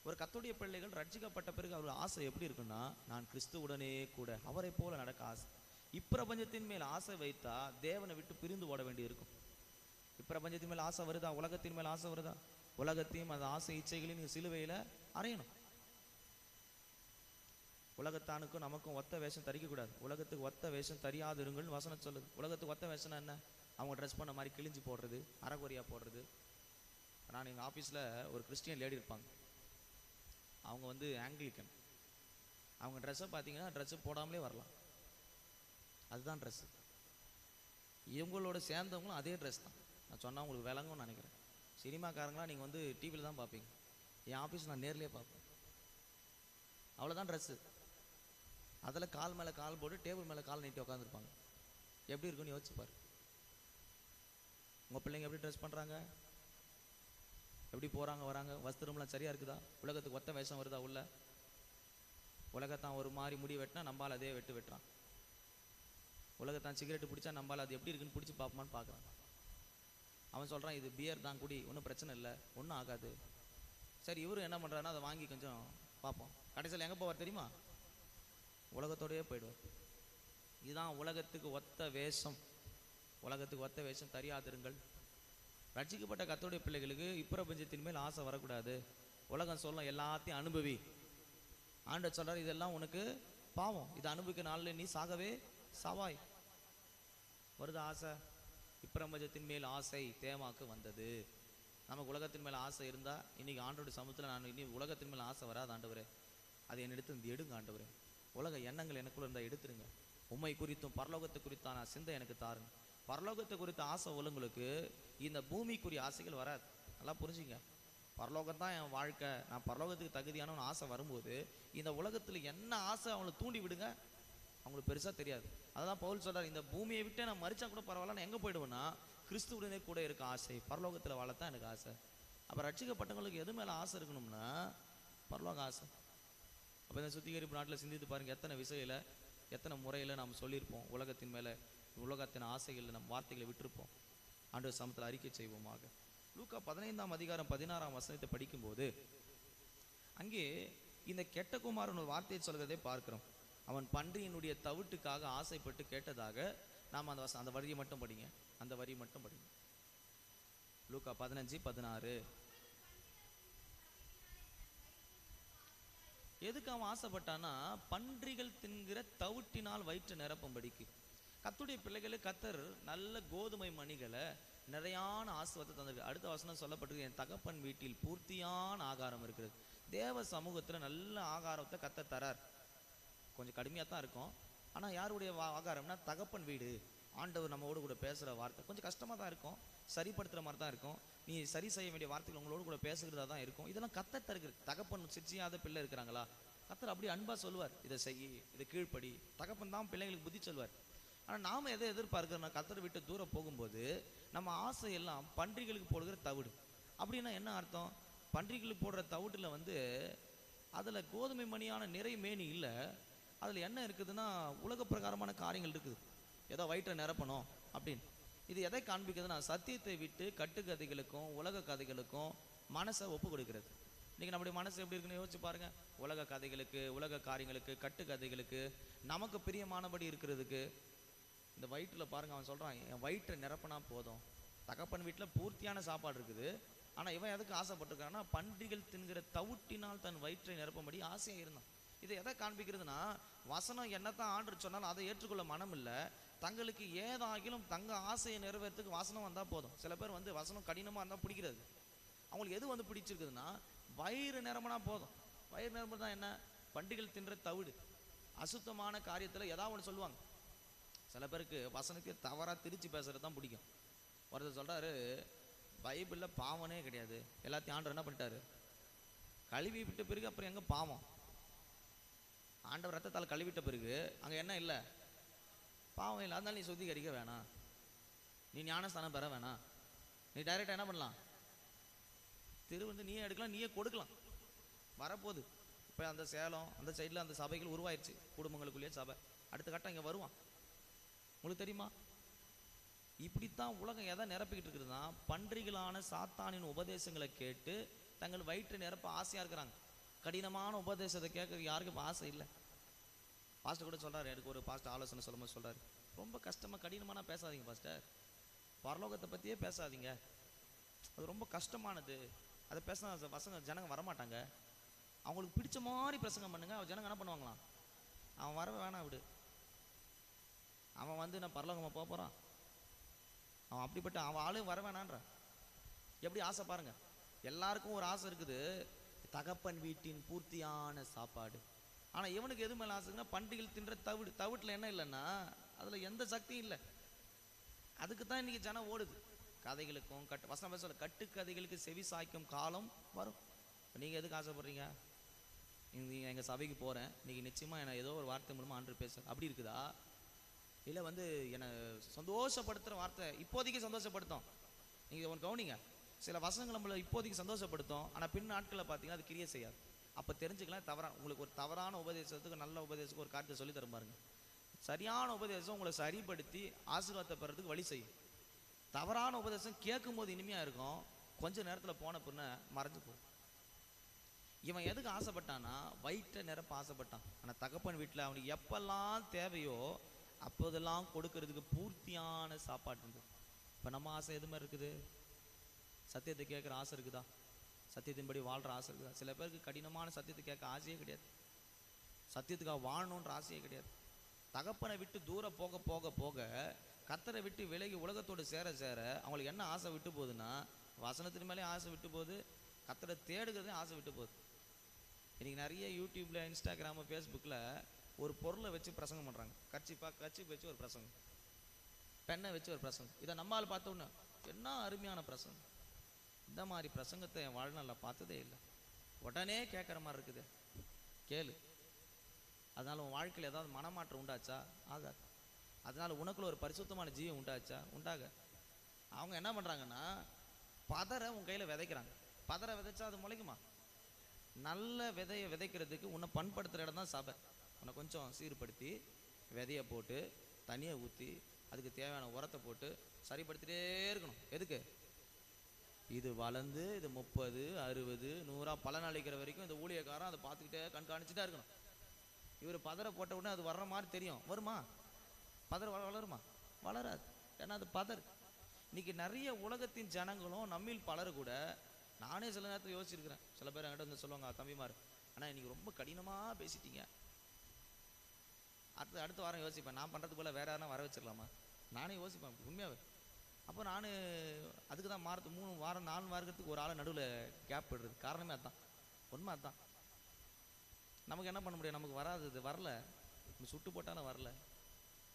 ஒரு கர்த்தருடைய பிள்ளைகள் ரட்சிக்கப்பட்ட பிறகு அவர் ஆசை எப்படி இருக்குன்னா, நான் கிறிஸ்துவுடனே கூட அவரை போல நடக்க ஆசை. இப்பிரபஞ்சத்தின் மேல் ஆசை வைத்தா தேவனை விட்டு பிரிந்து ஓட வேண்டி இருக்கும். இப்பிரபஞ்சத்தின் மேல் ஆசை வருதா? உலகத்தின் மேல் ஆசை வருதா? உலகத்தையும் அந்த ஆசை இச்சைகளையும் நீங்க சிலுவையில அறையணும். உலகத்தானுக்கும் நமக்கும் ஒத்த வேஷம் தரிக்கக்கூடாது. உலகத்துக்கு ஒத்த வேஷம் தெரியாதிருங்கள்னு வசனம் சொல்லுது. உலகத்துக்கு ஒத்த வேஷம்னா என்ன? அவங்க ட்ரெஸ் பண்ண மாதிரி கிழிஞ்சு போடுறது, அரைகுறையாக போடுறது. நான் எங்கள் ஆஃபீஸில் ஒரு கிறிஸ்டியன் லேடி இருப்பாங்க, அவங்க வந்து ஆங்கிலிக்கன். அவங்க ட்ரெஸ்ஸை பார்த்தீங்கன்னா ட்ரெஸ்ஸு போடாமலே வரலாம், அதுதான் ட்ரெஸ்ஸு. இவங்களோட சேர்ந்தவங்களும் அதே ட்ரெஸ் தான். நான் சொன்னால் உங்களுக்கு விளங்கும்னு நினைக்கிறேன். சினிமாக்காரங்களாம் நீங்கள் வந்து டிவியில் தான் பார்ப்பீங்க, என் ஆஃபீஸ் நான் நேர்லேயே பார்ப்பேன். அவ்வளோதான் ட்ரெஸ்ஸு. அதில் கால் மேலே கால் போட்டு டேபிள் மேலே கால் நீட்டி உட்காந்துருப்பாங்க. எப்படி இருக்குன்னு யோசிச்சுப்பார். உங்கள் பிள்ளைங்க எப்படி ட்ரெஸ் பண்ணுறாங்க, எப்படி போகிறாங்க வராங்க, வஸ்திரம்லாம் சரியாக இருக்குதா? உலகத்துக்கு ஒத்த வேஷம் வருதா? உள்ள உலகத்தான் ஒரு மாதிரி முடி வெட்டினா நம்பால் அதே வெட்டுறான். உலகத்தான் சிகரெட்டு பிடிச்சா நம்பால் அது எப்படி இருக்குன்னு பிடிச்சி பார்ப்போமான்னு பார்க்குறான். அவன் சொல்கிறான், இது பியர் தான் குடி, ஒன்றும் பிரச்சனை இல்லை, ஒன்றும் ஆகாது. சரி, இவரும் என்ன பண்ணுறாருன்னா அதை வாங்கி கொஞ்சம் பார்ப்போம். கடைசியில் எங்கே போவார் தெரியுமா? உலகத்தோடையே போயிடுவார். இதுதான் உலகத்துக்கு ஒத்த வேஷம். உலகத்துக்கு ஒத்த வேஷம் தெரியாதிருங்கள். ரட்சிக்கப்பட்ட கர்த்தருடைய பிள்ளைகளுக்கு இப்பிரபஞ்சத்தின் மேல் ஆசை வரக்கூடாது. உலகம் சொல்லும் எல்லாத்தையும் அனுபவி. ஆண்டவர் சொல்றார், இதெல்லாம் உனக்கு பாவம், இதை அனுபவிக்க நாளில் நீ சாகவே சாவாய். வருது ஆசை? இப்பிரபஞ்சத்தின் மேல் ஆசை தேமாக்கு வந்தது. நமக்கு உலகத்தின் மேல் ஆசை இருந்தால் இன்னைக்கு ஆண்டவருடைய சமூகத்தில் நான் இனி உலகத்தின் மேல் ஆசை வராது ஆண்டவரே, அதை என்னிடத்து இந்த எடுங்க ஆண்டவரே. உலக எண்ணங்கள் எனக்குள்ள இருந்தால் எடுத்துருங்க. உண்மை குறித்தும் பரலோகத்தை குறித்தான சிந்தை எனக்கு தாருங்க. பரலோகத்தை குறித்த ஆசை உள்ளவங்களுக்கு இந்த பூமிக்குரிய ஆசைகள் வராது. நல்லா புரிஞ்சுங்க. பரலோகம் தான் என் வாழ்க்கை, நான் பரலோகத்துக்கு தகுதியானவன் ஆசை வரும்போது இந்த உலகத்தில் என்ன ஆசை அவங்களை தூண்டி விடுங்க, அவங்களுக்கு பெருசாக தெரியாது. அதான் பவுல் சொல்றார், இந்த பூமியை விட்டு நான் மறிச்சா கூட பரவாயில்ல, நான் எங்கே போயிடுவேன்னா கிறிஸ்துவுடனே கூட இருக்க ஆசை, பரலோகத்தில் வாழத்தான் எனக்கு ஆசை. அப்போ ரட்சிக்கப்பட்டவங்களுக்கு எது மேலே ஆசை இருக்கணும்னா பரலோக ஆசை. அப்போ இந்த சுத்திகரிப்பு நாட்டில் சிந்தித்து பாருங்கள், எத்தனை விஷயத்தில் எத்தனை முறையில் நாம் சொல்லியிருப்போம், உலகத்தின் மேலே உலகத்தின் ஆசைகளில் நம் வார்த்தைகளை விட்டுருப்போம். ஆண்டவர் சமத்தில் அறிக்கை செய்வோமாக. லூக்கா 15:16 படிக்கும்போது அங்கே இந்த கெட்ட குமாரன் ஒரு வார்த்தையை சொல்கிறதே பார்க்கிறோம். அவன் பன்றியினுடைய தவிட்டுக்காக ஆசைப்பட்டு கேட்டதாக நாம் அந்த வரியை மட்டும் படிங்க, அந்த வரி மட்டும் படிங்க. லூக்கா 15:16. எதுக்கு அவன் ஆசைப்பட்டானா, பன்றிகள் தின்கிற தவிட்டினால் வயிற்று நிரப்பும்படிக்கு. கர்த்தருடைய பிள்ளைகளுக்கு கர்த்தர் நல்ல கோதுமை மணிகளை நிறையான ஆசீர்வாதத்தை தந்திருக்கு. அடுத்த வசனம் சொல்லப்பட்டிருக்கு, என் தகப்பன் வீட்டில் பூர்த்தியான ஆகாரம் இருக்கிறது. தேவ சமூகத்தில் நல்ல ஆகாரத்தை கர்த்தர் தரார். கொஞ்சம் கடுமையாக தான் இருக்கும், ஆனால் யாருடைய ஆகாரம்னா தகப்பன் வீடு. ஆண்டவர் நம்மளோடு கூட பேசுகிற வார்த்தை கொஞ்சம் கஷ்டமாக தான் இருக்கும், சரிப்படுத்துகிற மாதிரி தான் இருக்கும். நீ சரி செய்ய வேண்டிய வார்த்தைகள் உங்களோடு கூட பேசுகிறதா தான் இருக்கும். இதெல்லாம் கர்த்தர் தருகிறது. தகப்பன் சிரிச்சியாத பிள்ளை இருக்கிறாங்களா, கர்த்தர் அப்படி அன்பாக சொல்லுவார், இதை செய், இதை கீழ்ப்படி. தகப்பன் தான் பிள்ளைங்களுக்கு புத்தி சொல்வார். ஆனால் நாம் எதை எதிர்பார்க்கிறோம், கர்த்தரை விட்டு தூரம் போகும்போது நம்ம ஆசையெல்லாம் பன்றிகளுக்கு போடுகிற தவிடு. அப்படின்னா என்ன அர்த்தம், பன்றிகளுக்கு போடுற தவிட்டில் அதில் கோதுமை மணியான நிறை மேனி இல்லை, அதில் என்ன இருக்குதுன்னா உலக பிரகாரமான காரியங்கள் இருக்குது, ஏதோ வயிற்றை நிரப்பணும் அப்படின்னு. இது எதை காண்பிக்குதுன்னா, சத்தியத்தை விட்டு கட்டுக்கதைகளுக்கும் உலக கதைகளுக்கும் மனசை ஒப்பு கொடுக்கிறது. இன்றைக்கி நம்முடைய மனசு எப்படி இருக்குன்னு யோசிச்சு பாருங்கள். உலக கதைகளுக்கு, உலக காரியங்களுக்கு, கட்டுக்கதைகளுக்கு, நமக்கு பிரியமானபடி இருக்கிறதுக்கு. இந்த வயிற்றில் பாருங்கள், அவன் சொல்கிறான், என் வயிற்றை நிரப்பினா போதும். தகப்பன் வீட்டில் பூர்த்தியான சாப்பாடு இருக்குது, ஆனால் இவன் எதுக்கு ஆசைப்பட்டிருக்கான்னா, பன்றிகள் தின்கிற தவிட்டினால் தன் வயிற்றை நிரப்பும்படி ஆசையாக இருந்தான். இது எதை காண்பிக்கிறதுனா, வசனம் என்னத்தான் ஆண்டு சொன்னாலும் அதை ஏற்றுக்கொள்ள மனம் இல்லை. தங்களுக்கு ஏதாகிலும் தங்க ஆசையை நிறைவேறதுக்கு வசனம் வந்தால் போதும். சில பேர் வசனம் கடினமாக இருந்தால் பிடிக்கிறது. அவங்களுக்கு எது பிடிச்சிருக்குதுன்னா, வயிறு நிரம்பினா போதும். வயிறு நிரம்புறது தான் என்ன, பன்றிகள் தின்ற தவிடு. அசுத்தமான காரியத்தில் ஏதாவது ஒன்று சொல்லுவாங்க. சில பேருக்கு வசனத்தை தவறாக திரிச்சு பேசுறது தான் பிடிக்கும். ஒருத்தர் சொல்கிறாரு, பைபிளில் பாவனே கிடையாது, எல்லாத்தையும் ஆண்டவர் என்ன பண்ணிட்டாரு, கழுவி விட்ட பிறகு அப்புறம் எங்கே பாவம்? ஆண்டவர் ரத்தத்தால் கழுவிட்ட பிறகு அங்கே என்ன இல்லை, பாவம் இல்லை. அதனால நீ சுத்திகரிக்க வேணாம், நீ ஞானஸ்தானம் பெற வேணாம், நீ டைரெக்டாக என்ன பண்ணலாம், நீயே எடுக்கலாம், நீயே கொடுக்கலாம். வரப்போகுது. இப்போ அந்த சேலம் அந்த சைடில் அந்த சபைகள் உருவாயிருச்சு, குடும்பங்களுக்குள்ளேயே சபை. அடுத்த கட்டம் இங்கே வருவான். உங்களுக்கு தெரியுமா, இப்படித்தான் உலகம் எதை நிரப்பிக்கிட்டு இருக்குதுன்னா, பன்றிகளான சாத்தானின் உபதேசங்களை கேட்டு தங்கள் வயிற்று நிரப்ப ஆசையாக இருக்கிறாங்க. கடினமான உபதேசத்தை கேட்க யாருக்கும் ஆசை இல்லை. பாஸ்டர் கூட சொல்கிறார், எனக்கு ஒரு பாஸ்டர் ஆலோசனை சொல்லும்போது சொல்கிறார், ரொம்ப கஷ்டமாக கடினமான பேசாதீங்க பாஸ்டர், பரலோகத்தை பற்றியே பேசாதீங்க, அது ரொம்ப கஷ்டமானது, அதை பேசினா பசங்க ஜனங்க வரமாட்டாங்க, அவங்களுக்கு பிடிச்ச மாதிரி பிரசங்கம் பண்ணுங்க, அவன் ஜனங்க என்ன பண்ணுவாங்களாம், அவன் வரவே வேணாம் விடு, அவன் நான் பரலோகமாக போக போகிறான், அவன் அப்படிப்பட்ட அவன் ஆளும் வர வேணான்றான். எப்படி ஆசை பாருங்க, எல்லாருக்கும் ஒரு ஆசை இருக்குது, தகப்பன் வீட்டின் பூர்த்தியான சாப்பாடு. ஆனால் இவனுக்கு எது மேலே ஆசைன்னா, பன்றிகள் தின்ற தவிடு. தவிட்டில் என்ன இல்லைன்னா அதில் எந்த சக்தியும் இல்லை. அதுக்கு தான் இன்றைக்கி ஜனம் ஓடுது. கதைகளுக்கும் வசனம் பேசல, கட்டுக்கதைகளுக்கு செவி சாய்க்கும் காலம் வரும். நீங்கள் எதுக்கு ஆசைப்படுறீங்க, நீங்கள் எங்கள் சபைக்கு போகிறேன், நீங்கள் நிச்சயமாக என்னை ஏதோ ஒரு வார்த்தை மூலமாக ஆண்டு பேச அப்படி இருக்குதா, இல்லை என்னை சந்தோஷப்படுத்துகிற வார்த்தை இப்போதைக்கு சந்தோஷப்படுத்தும். நீங்கள் ஒன்று கவனிங்க, சில வசனங்கள் நம்மளை இப்போதைக்கு சந்தோஷப்படுத்தும், ஆனால் பின் நாட்களில் பார்த்தீங்கன்னா அது கிரியை செய்யாது. அப்போ தெரிஞ்சுக்கலாம், உங்களுக்கு ஒரு தவறான உபதேசத்துக்கு நல்ல உபதேசத்துக்கு ஒரு காரியத்தை சொல்லி தரும் பாருங்க. சரியான உபதேசம் உங்களை சரிப்படுத்தி ஆசீர்வாதத்தை பெறதுக்கு வழி செய்யும். தவறான உபதேசம் கேட்கும் போது இனிமையாக இருக்கும், கொஞ்சம் நேரத்தில் போன பின்ன மறைஞ்சு போகும். இவன் எதுக்கு ஆசைப்பட்டான்னா, வயிற்றை நிரப்ப ஆசைப்பட்டான். ஆனால் தகப்பன் வீட்டில் அவனுக்கு எப்பெல்லாம் தேவையோ அப்போதெல்லாம் கொடுக்கறதுக்கு பூர்த்தியான சாப்பாடு இருந்தது. இப்போ நம்ம ஆசை எது மாதிரி இருக்குது, சத்தியத்தை கேட்குற ஆசை இருக்குதா, சத்தியத்தின்படி வாழ்கிற ஆசை இருக்குதா? சில பேருக்கு கடினமான சத்தியத்தை கேட்க ஆசையே கிடையாது, சத்தியத்துக்காக வாழணுன்ற ஆசையே கிடையாது. தகப்பனை விட்டு தூரம் போக போக போக கர்த்தரை விட்டு விலகி உலகத்தோடு சேர சேர அவங்களுக்கு என்ன ஆசை விட்டு போகுதுன்னா, வசனத்தின் மேலே ஆசை விட்டு போகுது, கர்த்தரை தேடுகிறதே ஆசை விட்டு போகுது. இன்றைக்கி நிறைய யூடியூப்பில், இன்ஸ்டாகிராமு, ஃபேஸ்புக்கில் ஒரு பொருளை வச்சு பிரசங்கம் பண்ணுறாங்க. கர்ச்சீப் வச்சு ஒரு பிரசங்கம், பெண்ணை வச்சு ஒரு பிரசங்கம். இதை நம்மால் பார்த்தோன்னு என்ன அருமையான பிரசங்கம். இந்த மாதிரி பிரசங்கத்தை என் வாழ்நாளில் பார்த்ததே இல்லை. உடனே கேட்குற மாதிரி இருக்குது, கேளு. அதனால் உன் வாழ்க்கையில் ஏதாவது மனமாற்றம் உண்டாச்சா? ஆகாது. அதனால் உனக்குள்ள ஒரு பரிசுத்தமான ஜீவன் உண்டாச்சா? உண்டாக. அவங்க என்ன பண்ணுறாங்கன்னா, பதரை உன் கையில் விதைக்கிறாங்க. பதரை விதைச்சா அது முளைக்குமா? நல்ல விதையை விதைக்கிறதுக்கு உன்னை பண்படுத்துகிற இடம் தான் சபை. உன்னை கொஞ்சம் சீர்படுத்தி விதையை போட்டு தண்ணியை ஊற்றி அதுக்கு தேவையான உரத்தை போட்டு சரிப்படுத்திட்டே இருக்கணும். எதுக்கு? இது வளர்ந்து இது 30, 60, 100 பலன் அளிக்கிற வரைக்கும் இந்த ஊழியக்காரன் அதை பார்த்துக்கிட்டே கண்காணிச்சுட்டா இருக்கணும். இவர் பதரை போட்ட உடனே அது வர்ற மாதிரி தெரியும். வருமா? பதர் வளருமா? வளராது. ஏன்னா அது பதர். இன்னைக்கு நிறைய உலகத்தின் ஜனங்களும் நம்மில் பலர் கூட, நானே சில நேரத்தில் யோசிச்சிருக்கிறேன். சில பேர் என்கிட்ட வந்து சொல்லுவாங்க, தம்பிமார் ஆனால் இன்னைக்கு ரொம்ப கடினமாக பேசிட்டீங்க. அடுத்த வாரம் யோசிப்பேன், நான் பண்ணுறது போல் வேற யாரும் வர வச்சிடலாமா? நானே யோசிப்பேன் உண்மையாகவே. அப்போ நான் அதுக்கு தான் 3 வாரம் 4 வாரத்துக்கு ஒரு ஆளை நடுவில் கேப் விடுறது. காரணமே அதுதான், உண்மை அதுதான். நமக்கு என்ன பண்ண முடியும்? நமக்கு வராது, இது வரல, நம்ம சுட்டு போட்டாலும் வரல,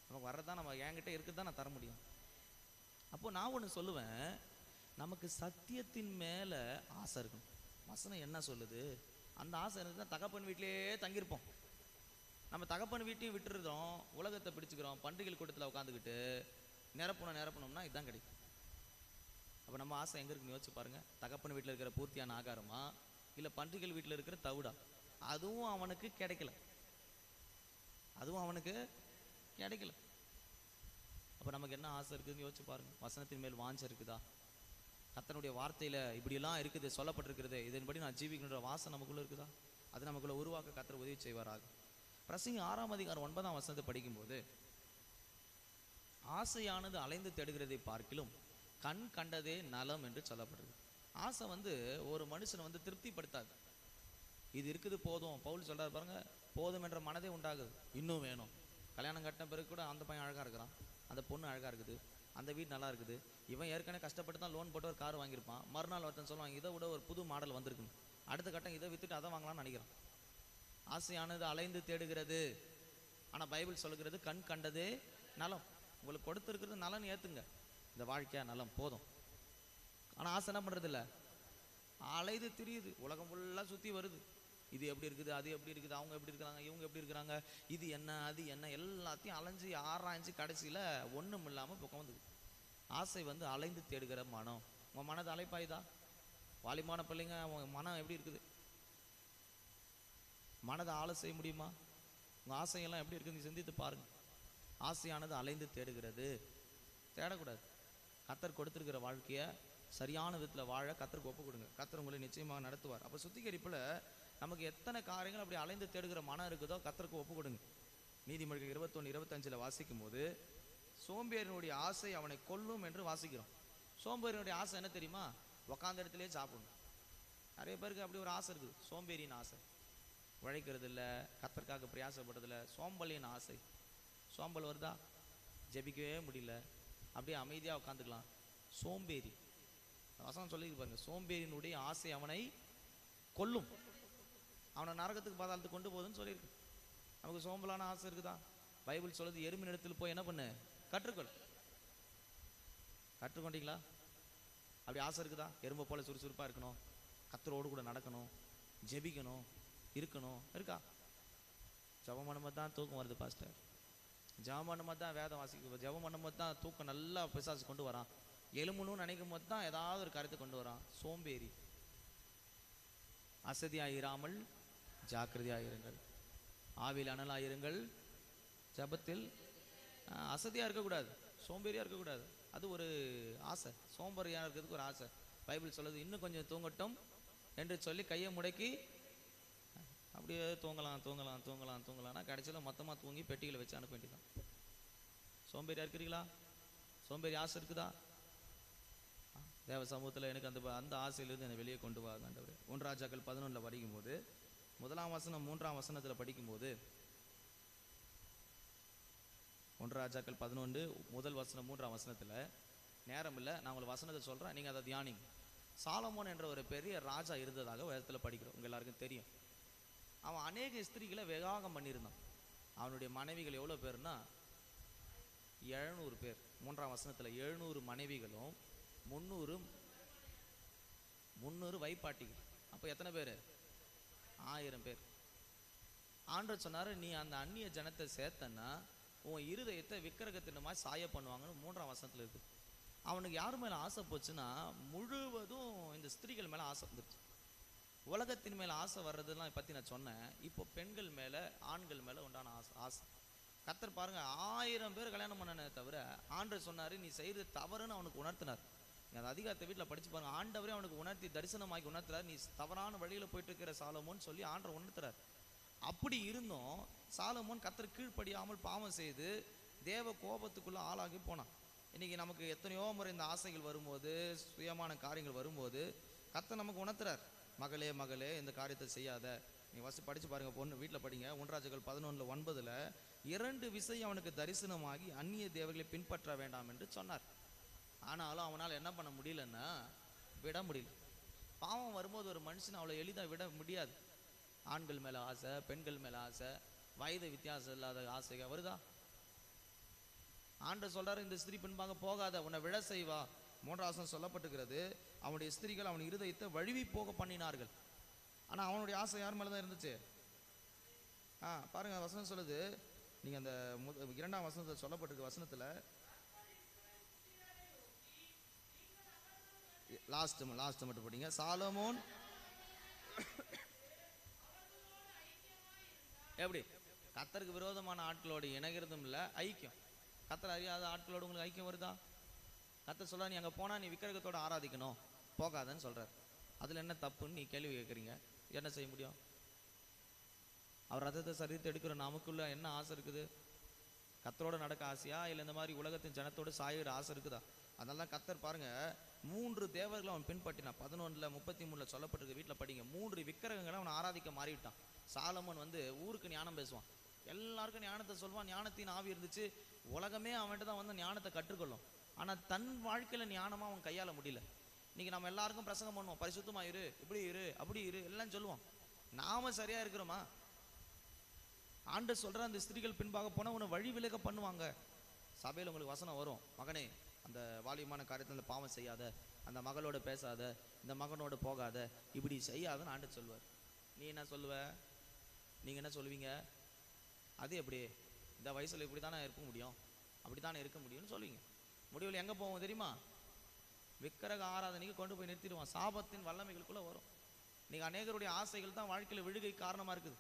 நமக்கு வர்றதான் நம்ம என்கிட்ட இருக்குது தான் நான் தர முடியும். அப்போது நான் ஒன்று சொல்லுவேன், நமக்கு சத்தியத்தின் மேலே ஆசை இருக்கணும். வசனம் என்ன சொல்லுது? அந்த ஆசை இருந்துச்சுன்னா தகப்பன் வீட்டிலேயே தங்கியிருப்போம். நம்ம தகப்பன் வீட்டையும் விட்டுருந்தோம், உலகத்தை பிடிச்சிக்கிறோம், பண்டிகை கூட்டத்தில் உட்காந்துக்கிட்டு நிரப்பணும்னா இதுதான் கிடைக்கும். அப்போ நம்ம ஆசை எங்கே இருக்குன்னு யோசிச்சு பாருங்க. தகப்பன் வீட்டில் இருக்கிற பூர்த்தியான ஆகாரமா, இல்லை பண்டிகை வீட்டில் இருக்கிற தவிடா? அதுவும் அவனுக்கு கிடைக்கல. அப்போ நமக்கு என்ன ஆசை இருக்குதுன்னு யோசிச்சு பாருங்க. வசனத்தின் மேல் வாஞ்சை இருக்குதா? கர்த்தருடைய வார்த்தையில் இப்படியெல்லாம் இருக்குது, சொல்லப்பட்டிருக்கிறது, இதன்படி நான் ஜீவிக்கின்ற வாசை நமக்குள்ளே இருக்குதா? அது நமக்குள்ள உருவாக்க கர்த்தர் உதவி செய்வாராக. பிரசங்கி 6ஆம் அதிகாரம் 9ஆம் வசனத்தை படிக்கும்போது, ஆசையானது அலைந்து தேடுகிறதை பார்க்கிலும் கண் கண்டதே நலம் என்று சொல்லப்படுது. ஆசை ஒரு மனுஷனை திருப்திப்படுத்தாது. இது இருக்குது போதும். பவுல் சொல்றாரு பாருங்க, போதும் என்ற மனதே உண்டாகுது, இன்னும் வேணும். கல்யாணம் கட்டின பிறகு கூட அந்த பையன் அழகா இருக்கிறான், அந்த பொண்ணு அழகா இருக்குது, அந்த வீடு நல்லா இருக்குது, இவன் ஏற்கனவே கஷ்டப்பட்டு தான் லோன் போட்டு ஒரு கார் வாங்கியிருப்பான். மறுநாள் ஒருத்தன் சொல்லுவாங்க, இதை விட ஒரு புது மாடல் வந்திருக்குன்னு. அடுத்த கட்டம் இதை வித்துட்டு அதை வாங்கலாம்னு நினைக்கிறான். ஆசையானது அலைந்து தேடுகிறது. ஆனால் பைபிள் சொல்லுகிறது கண் கண்டதே நலம். உங்களுக்கு கொடுத்துருக்கிறது நலன்னு ஏற்றுங்க, இந்த வாழ்க்கையா நலம் போதும். ஆனால் ஆசை என்ன பண்ணுறது இல்லை, அலைது திரியுது, உலகம் ஃபுல்லாக சுற்றி வருது. இது எப்படி இருக்குது, அது எப்படி இருக்குது, அவங்க எப்படி இருக்கிறாங்க, இவங்க எப்படி இருக்கிறாங்க, இது என்ன அது என்ன, எல்லாத்தையும் அலைஞ்சு ஆராய்ஞ்சு கடைசியில் ஒன்றும் இல்லாமல் இப்போ வந்து ஆசை அலைந்து தேடுகிற மனம். உங்கள் மனது அலைப்பாயுதா? வாலிமான பிள்ளைங்க, உங்கள் மனம் எப்படி இருக்குது? மனதை ஆளை செய்ய முடியுமா? உங்கள் ஆசையெல்லாம் எப்படி இருக்குது நீ சிந்தித்து பாருங்கள். ஆசையானது அலைந்து தேடுகிறது. தேடக்கூடாது. கர்த்தர் கொடுத்துருக்கிற வாழ்க்கையை சரியான விதத்தில் வாழ கர்த்தருக்கு ஒப்பு கொடுங்க. கர்த்தர் உங்களை நிச்சயமாக நடத்துவார். அப்போ சுத்திகரிப்பில் நமக்கு எத்தனை காரியங்கள் அப்படி அலைந்து தேடுகிற மனம் இருக்குதோ கர்த்தருக்கு ஒப்பு கொடுங்க. நீதிமொழிகள் 21:25 வாசிக்கும் போது, சோம்பேறினுடைய ஆசை அவனை கொல்லும் என்று வாசிக்கிறோம். சோம்பேறினுடைய ஆசை என்ன தெரியுமா? உக்காந்த இடத்துலேயே சாப்பிடணும். நிறைய பேருக்கு அப்படி ஒரு ஆசை இருக்குது, சோம்பேறியின் ஆசை. உழைக்கிறது இல்லை, கர்த்தருக்காக பிரயாசப்படுறதில்லை, சோம்பலின் ஆசை. சோம்பல் வருதா? ஜெபிக்கவே முடியல, அப்படியே அமைதியாக உட்காந்துக்கலாம். சோம்பேறி. வசனம் சொல்லிட்டு பாருங்க, சோம்பேறியினுடைய ஆசை அவனை கொல்லும், அவனை நரகத்துக்கு பாதாளத்துக்கு கொண்டு போகுதுன்னு சொல்லியிருக்கு. நமக்கு சோம்பலான ஆசை இருக்குதா? பைபிள் சொல்லுது, எறும்பின் இடத்துல போய் என்ன பண்ணு, கற்றுக்கொண்டீங்களா? அப்படி ஆசை இருக்குதா? எறும்பை போல சுறுசுறுப்பாக இருக்கணும், கர்த்தரோடு கூட நடக்கணும், ஜெபிக்கணும், இருக்கா? ஜெபம் பண்ணும்போது தான் தூக்கம் வருது பாஸ்டர், ஜெபம் பண்ணும்போது தான் வேதம் வாசிக்க, ஜெபம் பண்ணும்போது தான் தூக்கம் நல்லா பிசாசு கொண்டு வரான், எலும்பணும்னு நினைக்கும் போது தான் ஏதாவது ஒரு கருத்தை கொண்டு வரான். சோம்பேறி. அசதியாயிராமல் ஜாக்கிரதையாயிருங்கள், ஆவியில் அனலாயிருங்கள், ஜபத்தில் அசதியாக இருக்கக்கூடாது, சோம்பேறியாக இருக்கக்கூடாது. அது ஒரு ஆசை. சோம்பேறியாக இருக்கிறதுக்கு ஒரு ஆசை. பைபிள் சொல்லுது, இன்னும் கொஞ்சம் தூங்கட்டும் என்று சொல்லி கையை முடக்கி அப்படியே தூங்கலாம். கடைசியில் மொத்தமாக தூங்கி பெட்டிகளை வச்சு அனுப்ப வேண்டியதான். சோம்பேறியாக இருக்கிறீங்களா? சோம்பேறி ஆசை இருக்குதா? தேவ சமூகத்தில் எனக்கு அந்த ஆசையிலிருந்து என்னை வெளியே கொண்டு வா ஆண்டவரே. 1 ராஜாக்கள் 11 படிக்கும்போது 1ஆம் வசனம் 3ஆம் வசனத்தில் படிக்கும்போது, 1 ராஜாக்கள் 11 முதல் வசனம் 3ஆம் வசனத்தில், நேரம் இல்லை, நான் உங்களுக்கு வசனத்தை சொல்கிறேன், நீங்கள் அதை தியானிங்க. சாலமோன் என்ற ஒரு பெரிய ராஜா இருந்ததாக வேதத்தில் படிக்கிறோம், உங்கள் எல்லாருக்கும் தெரியும். அவன் அநேக ஸ்திரீகளை விவாகம் பண்ணியிருந்தான். அவனுடைய மனைவிகள் எவ்வளோ பேர்னா 700 பேர். 3ஆம் வசனத்தில் 700 மனைவிகளும் 300 வைப்பாட்டிகள். அப்போ எத்தனை பேர்? 1000 பேர். ஆண்டவர் சொன்னார், நீ அந்த அந்நிய ஜனத்தை சேர்த்தன்னா உன் இருதயத்தை விக்கிரகத்தின் மாதிரி சாய பண்ணுவாங்கன்னு 3ஆம் வசனத்தில் இருக்குது. அவனுக்கு யார் மேலே ஆசை போச்சுன்னா முழுவதும் இந்த ஸ்திரீகள் மேலே ஆசை வந்துருச்சு. உலகத்தின் மேலே ஆசை வர்றதுலாம் பற்றி நான் சொன்னேன். இப்போ பெண்கள் மேலே ஆண்கள் மேலே உண்டான ஆசை. கர்த்தர் பாருங்க 1000 பேர் கல்யாணம் பண்ணனே தவிர ஆண்டவர் சொன்னார் நீ செய்கிறது தவறுன்னு அவனுக்கு உணர்த்தினார். அந்த அதிகாரத்தை வீட்டில் படிச்சு பாருங்க. ஆண்டவரே அவனுக்கு உணர்த்தி தரிசனமாக்கி உணர்த்துறாரு, நீ தவறான வழியில் போயிட்டு இருக்கிற சாலமோன்னு சொல்லி ஆண்டவர் உணர்த்துறாரு. அப்படி இருந்தும் சாலமோன் கர்த்தர் கீழ்ப்படியாமல் பாவம் செய்து தேவ கோபத்துக்குள்ள ஆளாகி போனான். இன்னைக்கு நமக்கு எத்தனையோ முறை இந்த ஆசைகள் வரும்போது, சுயமான காரியங்கள் வரும்போது கர்த்தர் நமக்கு உணர்த்துறார், மகளே மகளே இந்த காரியத்தை செய்யாத. நீங்கள் ஃபஸ்ட்டு படித்து பாருங்கள், பொண்ணு வீட்டில் படிங்க. 1 ராஜாக்கள் 11:9 2 விஷயம் அவனுக்கு தரிசனமாகி அந்நிய தேவர்களை பின்பற்ற வேண்டாம் என்று சொன்னார். ஆனாலும் அவனால் என்ன பண்ண முடியலன்னா விட முடியல. பாவம் வரும்போது ஒரு மனுஷன் அவ்வளோ எளிதாக விட முடியாது. ஆண்கள் மேலே ஆசை, பெண்கள் மேலே ஆசை, வயது வித்தியாசம் இல்லாத ஆசைகள் வருதா? ஆண்டவர் சொல்றாரு, இந்த ஸ்திரீ பின்பாக போகாத, உன்னை விழ செய்வா. 3 வசனம் சொல்லப்பட்டிருக்கிறது, அவனுடைய ஸ்திரீகள் அவன் இருதயத்தை வழுவி போக பண்ணினார்கள். ஆனால் அவனுடைய ஆசை யார் மேலே தான் இருந்துச்சு? பாருங்க வசனம் சொல்லுது, நீங்கள் அந்த 2ஆம் வசனத்தில் சொல்லப்பட்டிருக்க வசனத்தில் லாஸ்ட் மட்டும் படிங்க. சாலமோன் எப்படி கர்த்தருக்கு விரோதமான ஆட்களோடு இணைகிறதும் இல்லை, ஐக்கியம். கர்த்தர் அறியாத ஆட்களோடு உங்களுக்கு ஐக்கியம் வருதா? கர்த்தர் சொல்றா நீ அங்கே போனால் நீ விக்கிரகத்தோடு ஆராதிக்கணும், போகாதன்னு சொல்கிறார். அதில் என்ன தப்புன்னு நீ கேள்வி கேட்குறீங்க. என்ன செய்ய முடியும்? அவர் ரத்தத்தை சரீரத்தை எடுக்கிற நமக்குள்ள என்ன ஆசை இருக்குது? கர்த்தரோட நடக்க ஆசையா, இல்லை இந்த மாதிரி உலகத்தின் ஜனத்தோடு சாயிற ஆசை இருக்குதா? அதனால தான் கர்த்தர் பாருங்க 3 தேவர்களை அவன் பின்பற்றினான். 11:33 சொல்லப்பட்டிருக்கு, வீட்டில் படிங்க. 3 விக்கிரகங்களை அவன் ஆராதிக்க மாறிவிட்டான். சாலமோன் ஊருக்கு ஞானம் பேசுவான், எல்லாருக்கும் ஞானத்தை சொல்லுவான், ஞானத்தின் ஆவி இருந்துச்சு, உலகமே அவன்கிட்ட தான் ஞானத்தை கற்றுக்கொள்ளும். ஆனால் தன் வாழ்க்கையில் ஞானமாக அவன் கையாள முடியல. இன்னைக்கு நம்ம எல்லாருக்கும் பிரசங்கம் பண்ணுவோம், பரிசுத்தமாக இரு, இப்படி இரு, அப்படி இரு, எல்லாம் சொல்லுவோம். நாம சரியா இருக்கிறோமா? ஆண்டவர் சொல்ற அந்த ஸ்திரீகள் பின்பாக போனால் உன்னை வழி விலக பண்ணுவாங்க. சபையில் உங்களுக்கு வசனம் வரும், மகனே அந்த வாலியமான காரியத்தில் அந்த பாவம் செய்யாத, அந்த மகளோட பேசாத, இந்த மகனோட போகாத, இப்படி செய்யாதன்னு ஆண்டவர் சொல்லுவார். நீ என்ன சொல்லுவ? நீங்கள் என்ன சொல்லுவீங்க? அது எப்படி இந்த வயசில் இப்படி தானே இருக்க முடியும், அப்படி தானே இருக்க முடியும்னு சொல்லுவீங்க. முடிவில் எங்கே போவோம் தெரியுமா? விக்கிரக ஆராதனைக்கு கொண்டு போய் நிறுத்திடுவான். சாபத்தின் வல்லமைகளுக்குள்ளே வரும். நீங்கள் அநேகருடைய ஆசைகள் தான் வாழ்க்கையில் விழுகை காரணமாக இருக்குது.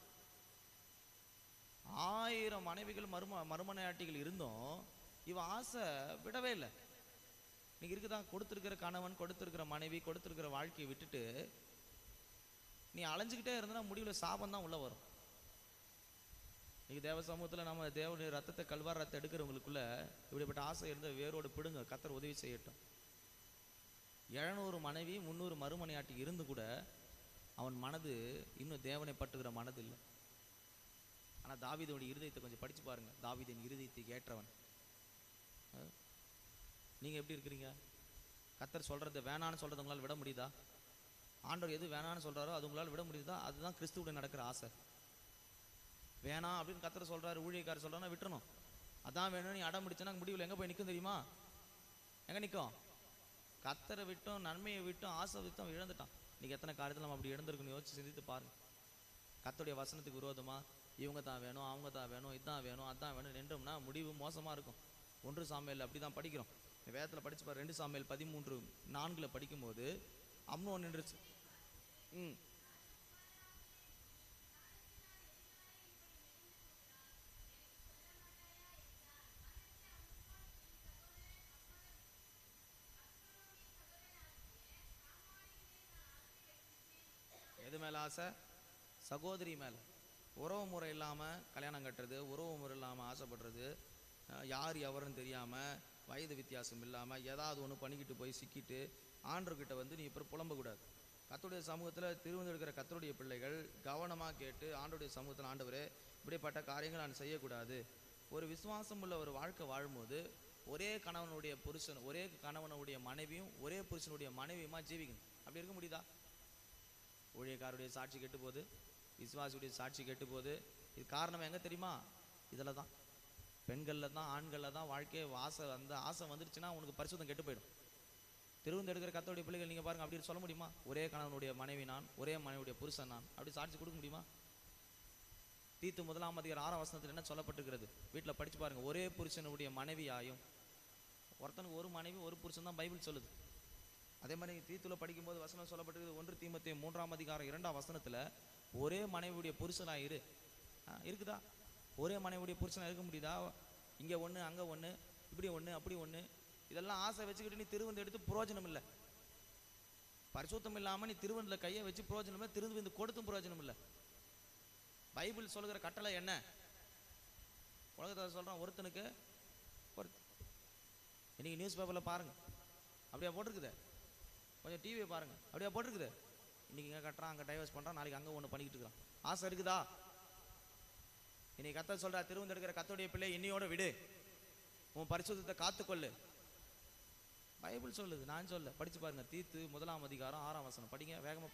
1000 மனைவிகள் மறுமனையாட்டிகள் இருந்தும் இவன் ஆசை விடவே இல்லை. நீங்கள் இருக்குதான் கொடுத்துருக்கிற கணவன், கொடுத்துருக்கிற மனைவி, கொடுத்துருக்கிற வாழ்க்கையை விட்டுட்டு நீ அலைஞ்சிக்கிட்டே இருந்தனா முடிவில் சாபம் தான் உள்ளே வரும். நீங்கள் தேவ சமூகத்தில் நம்ம தேவனுடைய ரத்தத்தை, கல்வார் ரத்தத்தை எடுக்கிறவங்களுக்குள்ள இப்படிப்பட்ட ஆசை இருந்த வேரோடு பிடுங்க. கர்த்தர் உதவி செய்யட்டும். 700 மனைவி 300 மறுமனையாட்டி இருந்து கூட அவன் மனது இன்னும் தேவனை பற்றுகிற மனது இல்லை. ஆனால் தாவீதுடைய இருதயத்தை கொஞ்சம் படித்து பாருங்க. தாவீதின் இருதயத்துக்கு ஏற்றவன். நீங்கள் எப்படி இருக்கிறீங்க? கர்த்தர் சொல்கிறத வேணான்னு சொல்கிறத உங்களால் விட முடியுதா? ஆண்டவர் எது வேணான்னு சொல்கிறாரோ அது உங்களால் விட முடியுதா? அதுதான் கிறிஸ்துவுடைய நடக்கிற ஆசை. வேணாம் அப்படின்னு கர்த்தர் சொல்கிறாரு, ஊழியக்காரர் சொல்கிறான்னா விட்டுறணும். அதான் வேணும்னு நீ அடம் பிடிச்சனா முடிவில் எங்கே போய் நிற்கும் தெரியுமா? எங்கே நிற்கும்? கர்த்தரை விட்டும், நன்மையை விட்டும், ஆசை விட்டும் இழந்துட்டான். இன்றைக்கி எத்தனை காரியத்தில் நம்ம அப்படி இழந்திருக்குன்னு யோசிச்சு சிந்தித்து பாருங்க. கர்த்தருடைய வசனத்துக்கு விரோதமாக இவங்க தான் வேணும், அவங்க தான் வேணும், இதுதான் வேணும், அதான் வேணும் நின்றோம்னா முடிவு மோசமாக இருக்கும். 1 சாமுவேல் அப்படி தான் படிக்கிறோம். வேதத்தில் படிச்சு பாரு. 2 சாமுவேல் 13:4 படிக்கும்போது அம்னோன் நின்றுச்சு. எது மேலே ஆசை? சகோதரி மேலே. உறவு முறை இல்லாமல் கல்யாணம் கட்டுறது, உறவு முறை இல்லாமல் ஆசைப்படுறது, யார் எவருன்னு தெரியாமல், வயது வித்தியாசம் இல்லாமல் ஏதாவது ஒன்று பண்ணிக்கிட்டு போய் சிக்கிட்டு ஆண்டவர்கிட்ட நீ இப்போ புலம்பக்கூடாது. கர்த்தருடைய சமூகத்தில் திருவந்திருக்கிற கர்த்தருடைய பிள்ளைகள் கவனமாக கேட்டு ஆண்டவருடைய சமூகத்தில், ஆண்டவரே இப்படிப்பட்ட காரியங்கள் நான் செய்யக்கூடாது. ஒரு விசுவாசம் உள்ள ஒரு வாழ்க்கை வாழும்போது ஒரே கணவனுடைய புருஷன், ஒரே கணவனுடைய மனைவியும், ஒரே புருஷனுடைய மனைவியுமா ஜீவிக்கணும். அப்படி இருக்க முடியுதா? ஊழியக்காரருடைய சாட்சி கெட்டு போகுது, விசுவாசியுடைய சாட்சி கெட்டு போகுது. இது காரணம் எங்கே தெரியுமா? இதில் தான், பெண்களில் தான், ஆண்களில் தான். வாழ்க்கையை ஆசை, அந்த ஆசை வந்துருச்சுன்னா உனக்கு பரிசுத்தம் கெட்டு போயிடும். திருவந்து எடுக்கிற கர்த்தருடைய பிள்ளைகள் நீங்கள் பாருங்கள், அப்படி சொல்ல முடியுமா? ஒரே கணவனுடைய மனைவி நான், ஒரே மனைவியுடைய புருஷன் நான், அப்படி சாட்சி கொடுக்க முடியுமா? தீத்து 1 அதிகாரம் 6 வசனத்தில் என்ன சொல்லப்பட்டிருக்கிறது? வீட்டில் படித்து பாருங்கள். ஒரே புருஷனுடைய மனைவியாயும் ஒருத்தனுக்கு ஒரு மனைவி ஒரு புருஷன் தான் பைபிள் சொல்லுது. அதே மாதிரி தீத்துல படிக்கும்போது வசனம் சொல்லப்பட்டிருக்கு, 1 தீமோத்தேயு 3ஆம் அதிகாரம் 2ஆம் வசனத்துல ஒரே மனைவியுடைய புருஷனா இரு. இருக்குதா? ஒரே மனைவியுடைய புருஷனா இருக்க முடியுதா? இங்க ஒண்ணு அங்க ஒண்ணு, இப்படி ஒண்ணு அப்படி ஒண்ணு, இதெல்லாம் ஆசை வச்சுக்கிட்டு நீ திருவந்து எடுத்து பிரயோஜனம் இல்லை. பரிசுத்தம் இல்லாம நீ திருவந்தில கையை வச்சு பிரயோஜனம் இல்லை, திருவந்து கொடுத்தும் பிரயோஜனம் இல்லை. பைபிள் சொல்லுகிற கட்டளை என்ன? உலகத்தை சொல்றான், ஒருத்தனுக்கு இன்னைக்கு நியூஸ் பேப்பர்ல பாருங்க, அப்படியா போட்டிருக்குது. கொஞ்சம் டிவியை பாருங்க, அப்படியா போட்டிருக்குது. இன்னைக்கு இங்கே கட்டுறான், அங்கே டைவர்ஸ் பண்ணுறான், நாளைக்கு அங்கே ஒன்று பண்ணிக்கிட்டு இருக்கிறான். ஆசை இருக்குதா? இன்னைக்கு கத்த சொல்றா, திருவந்து எடுக்கிற கத்தோடைய பிள்ளை இன்னையோட விடு, உன் பரிசுத்தத்தை காத்துக்கொள்ளு. பைபிள் சொல்லுது, நான் சொல்ல. படிச்சு பாருங்க, தீத்து 1ஆம் அதிகாரம் 6ஆம் வசனம் படிங்க வேகமா.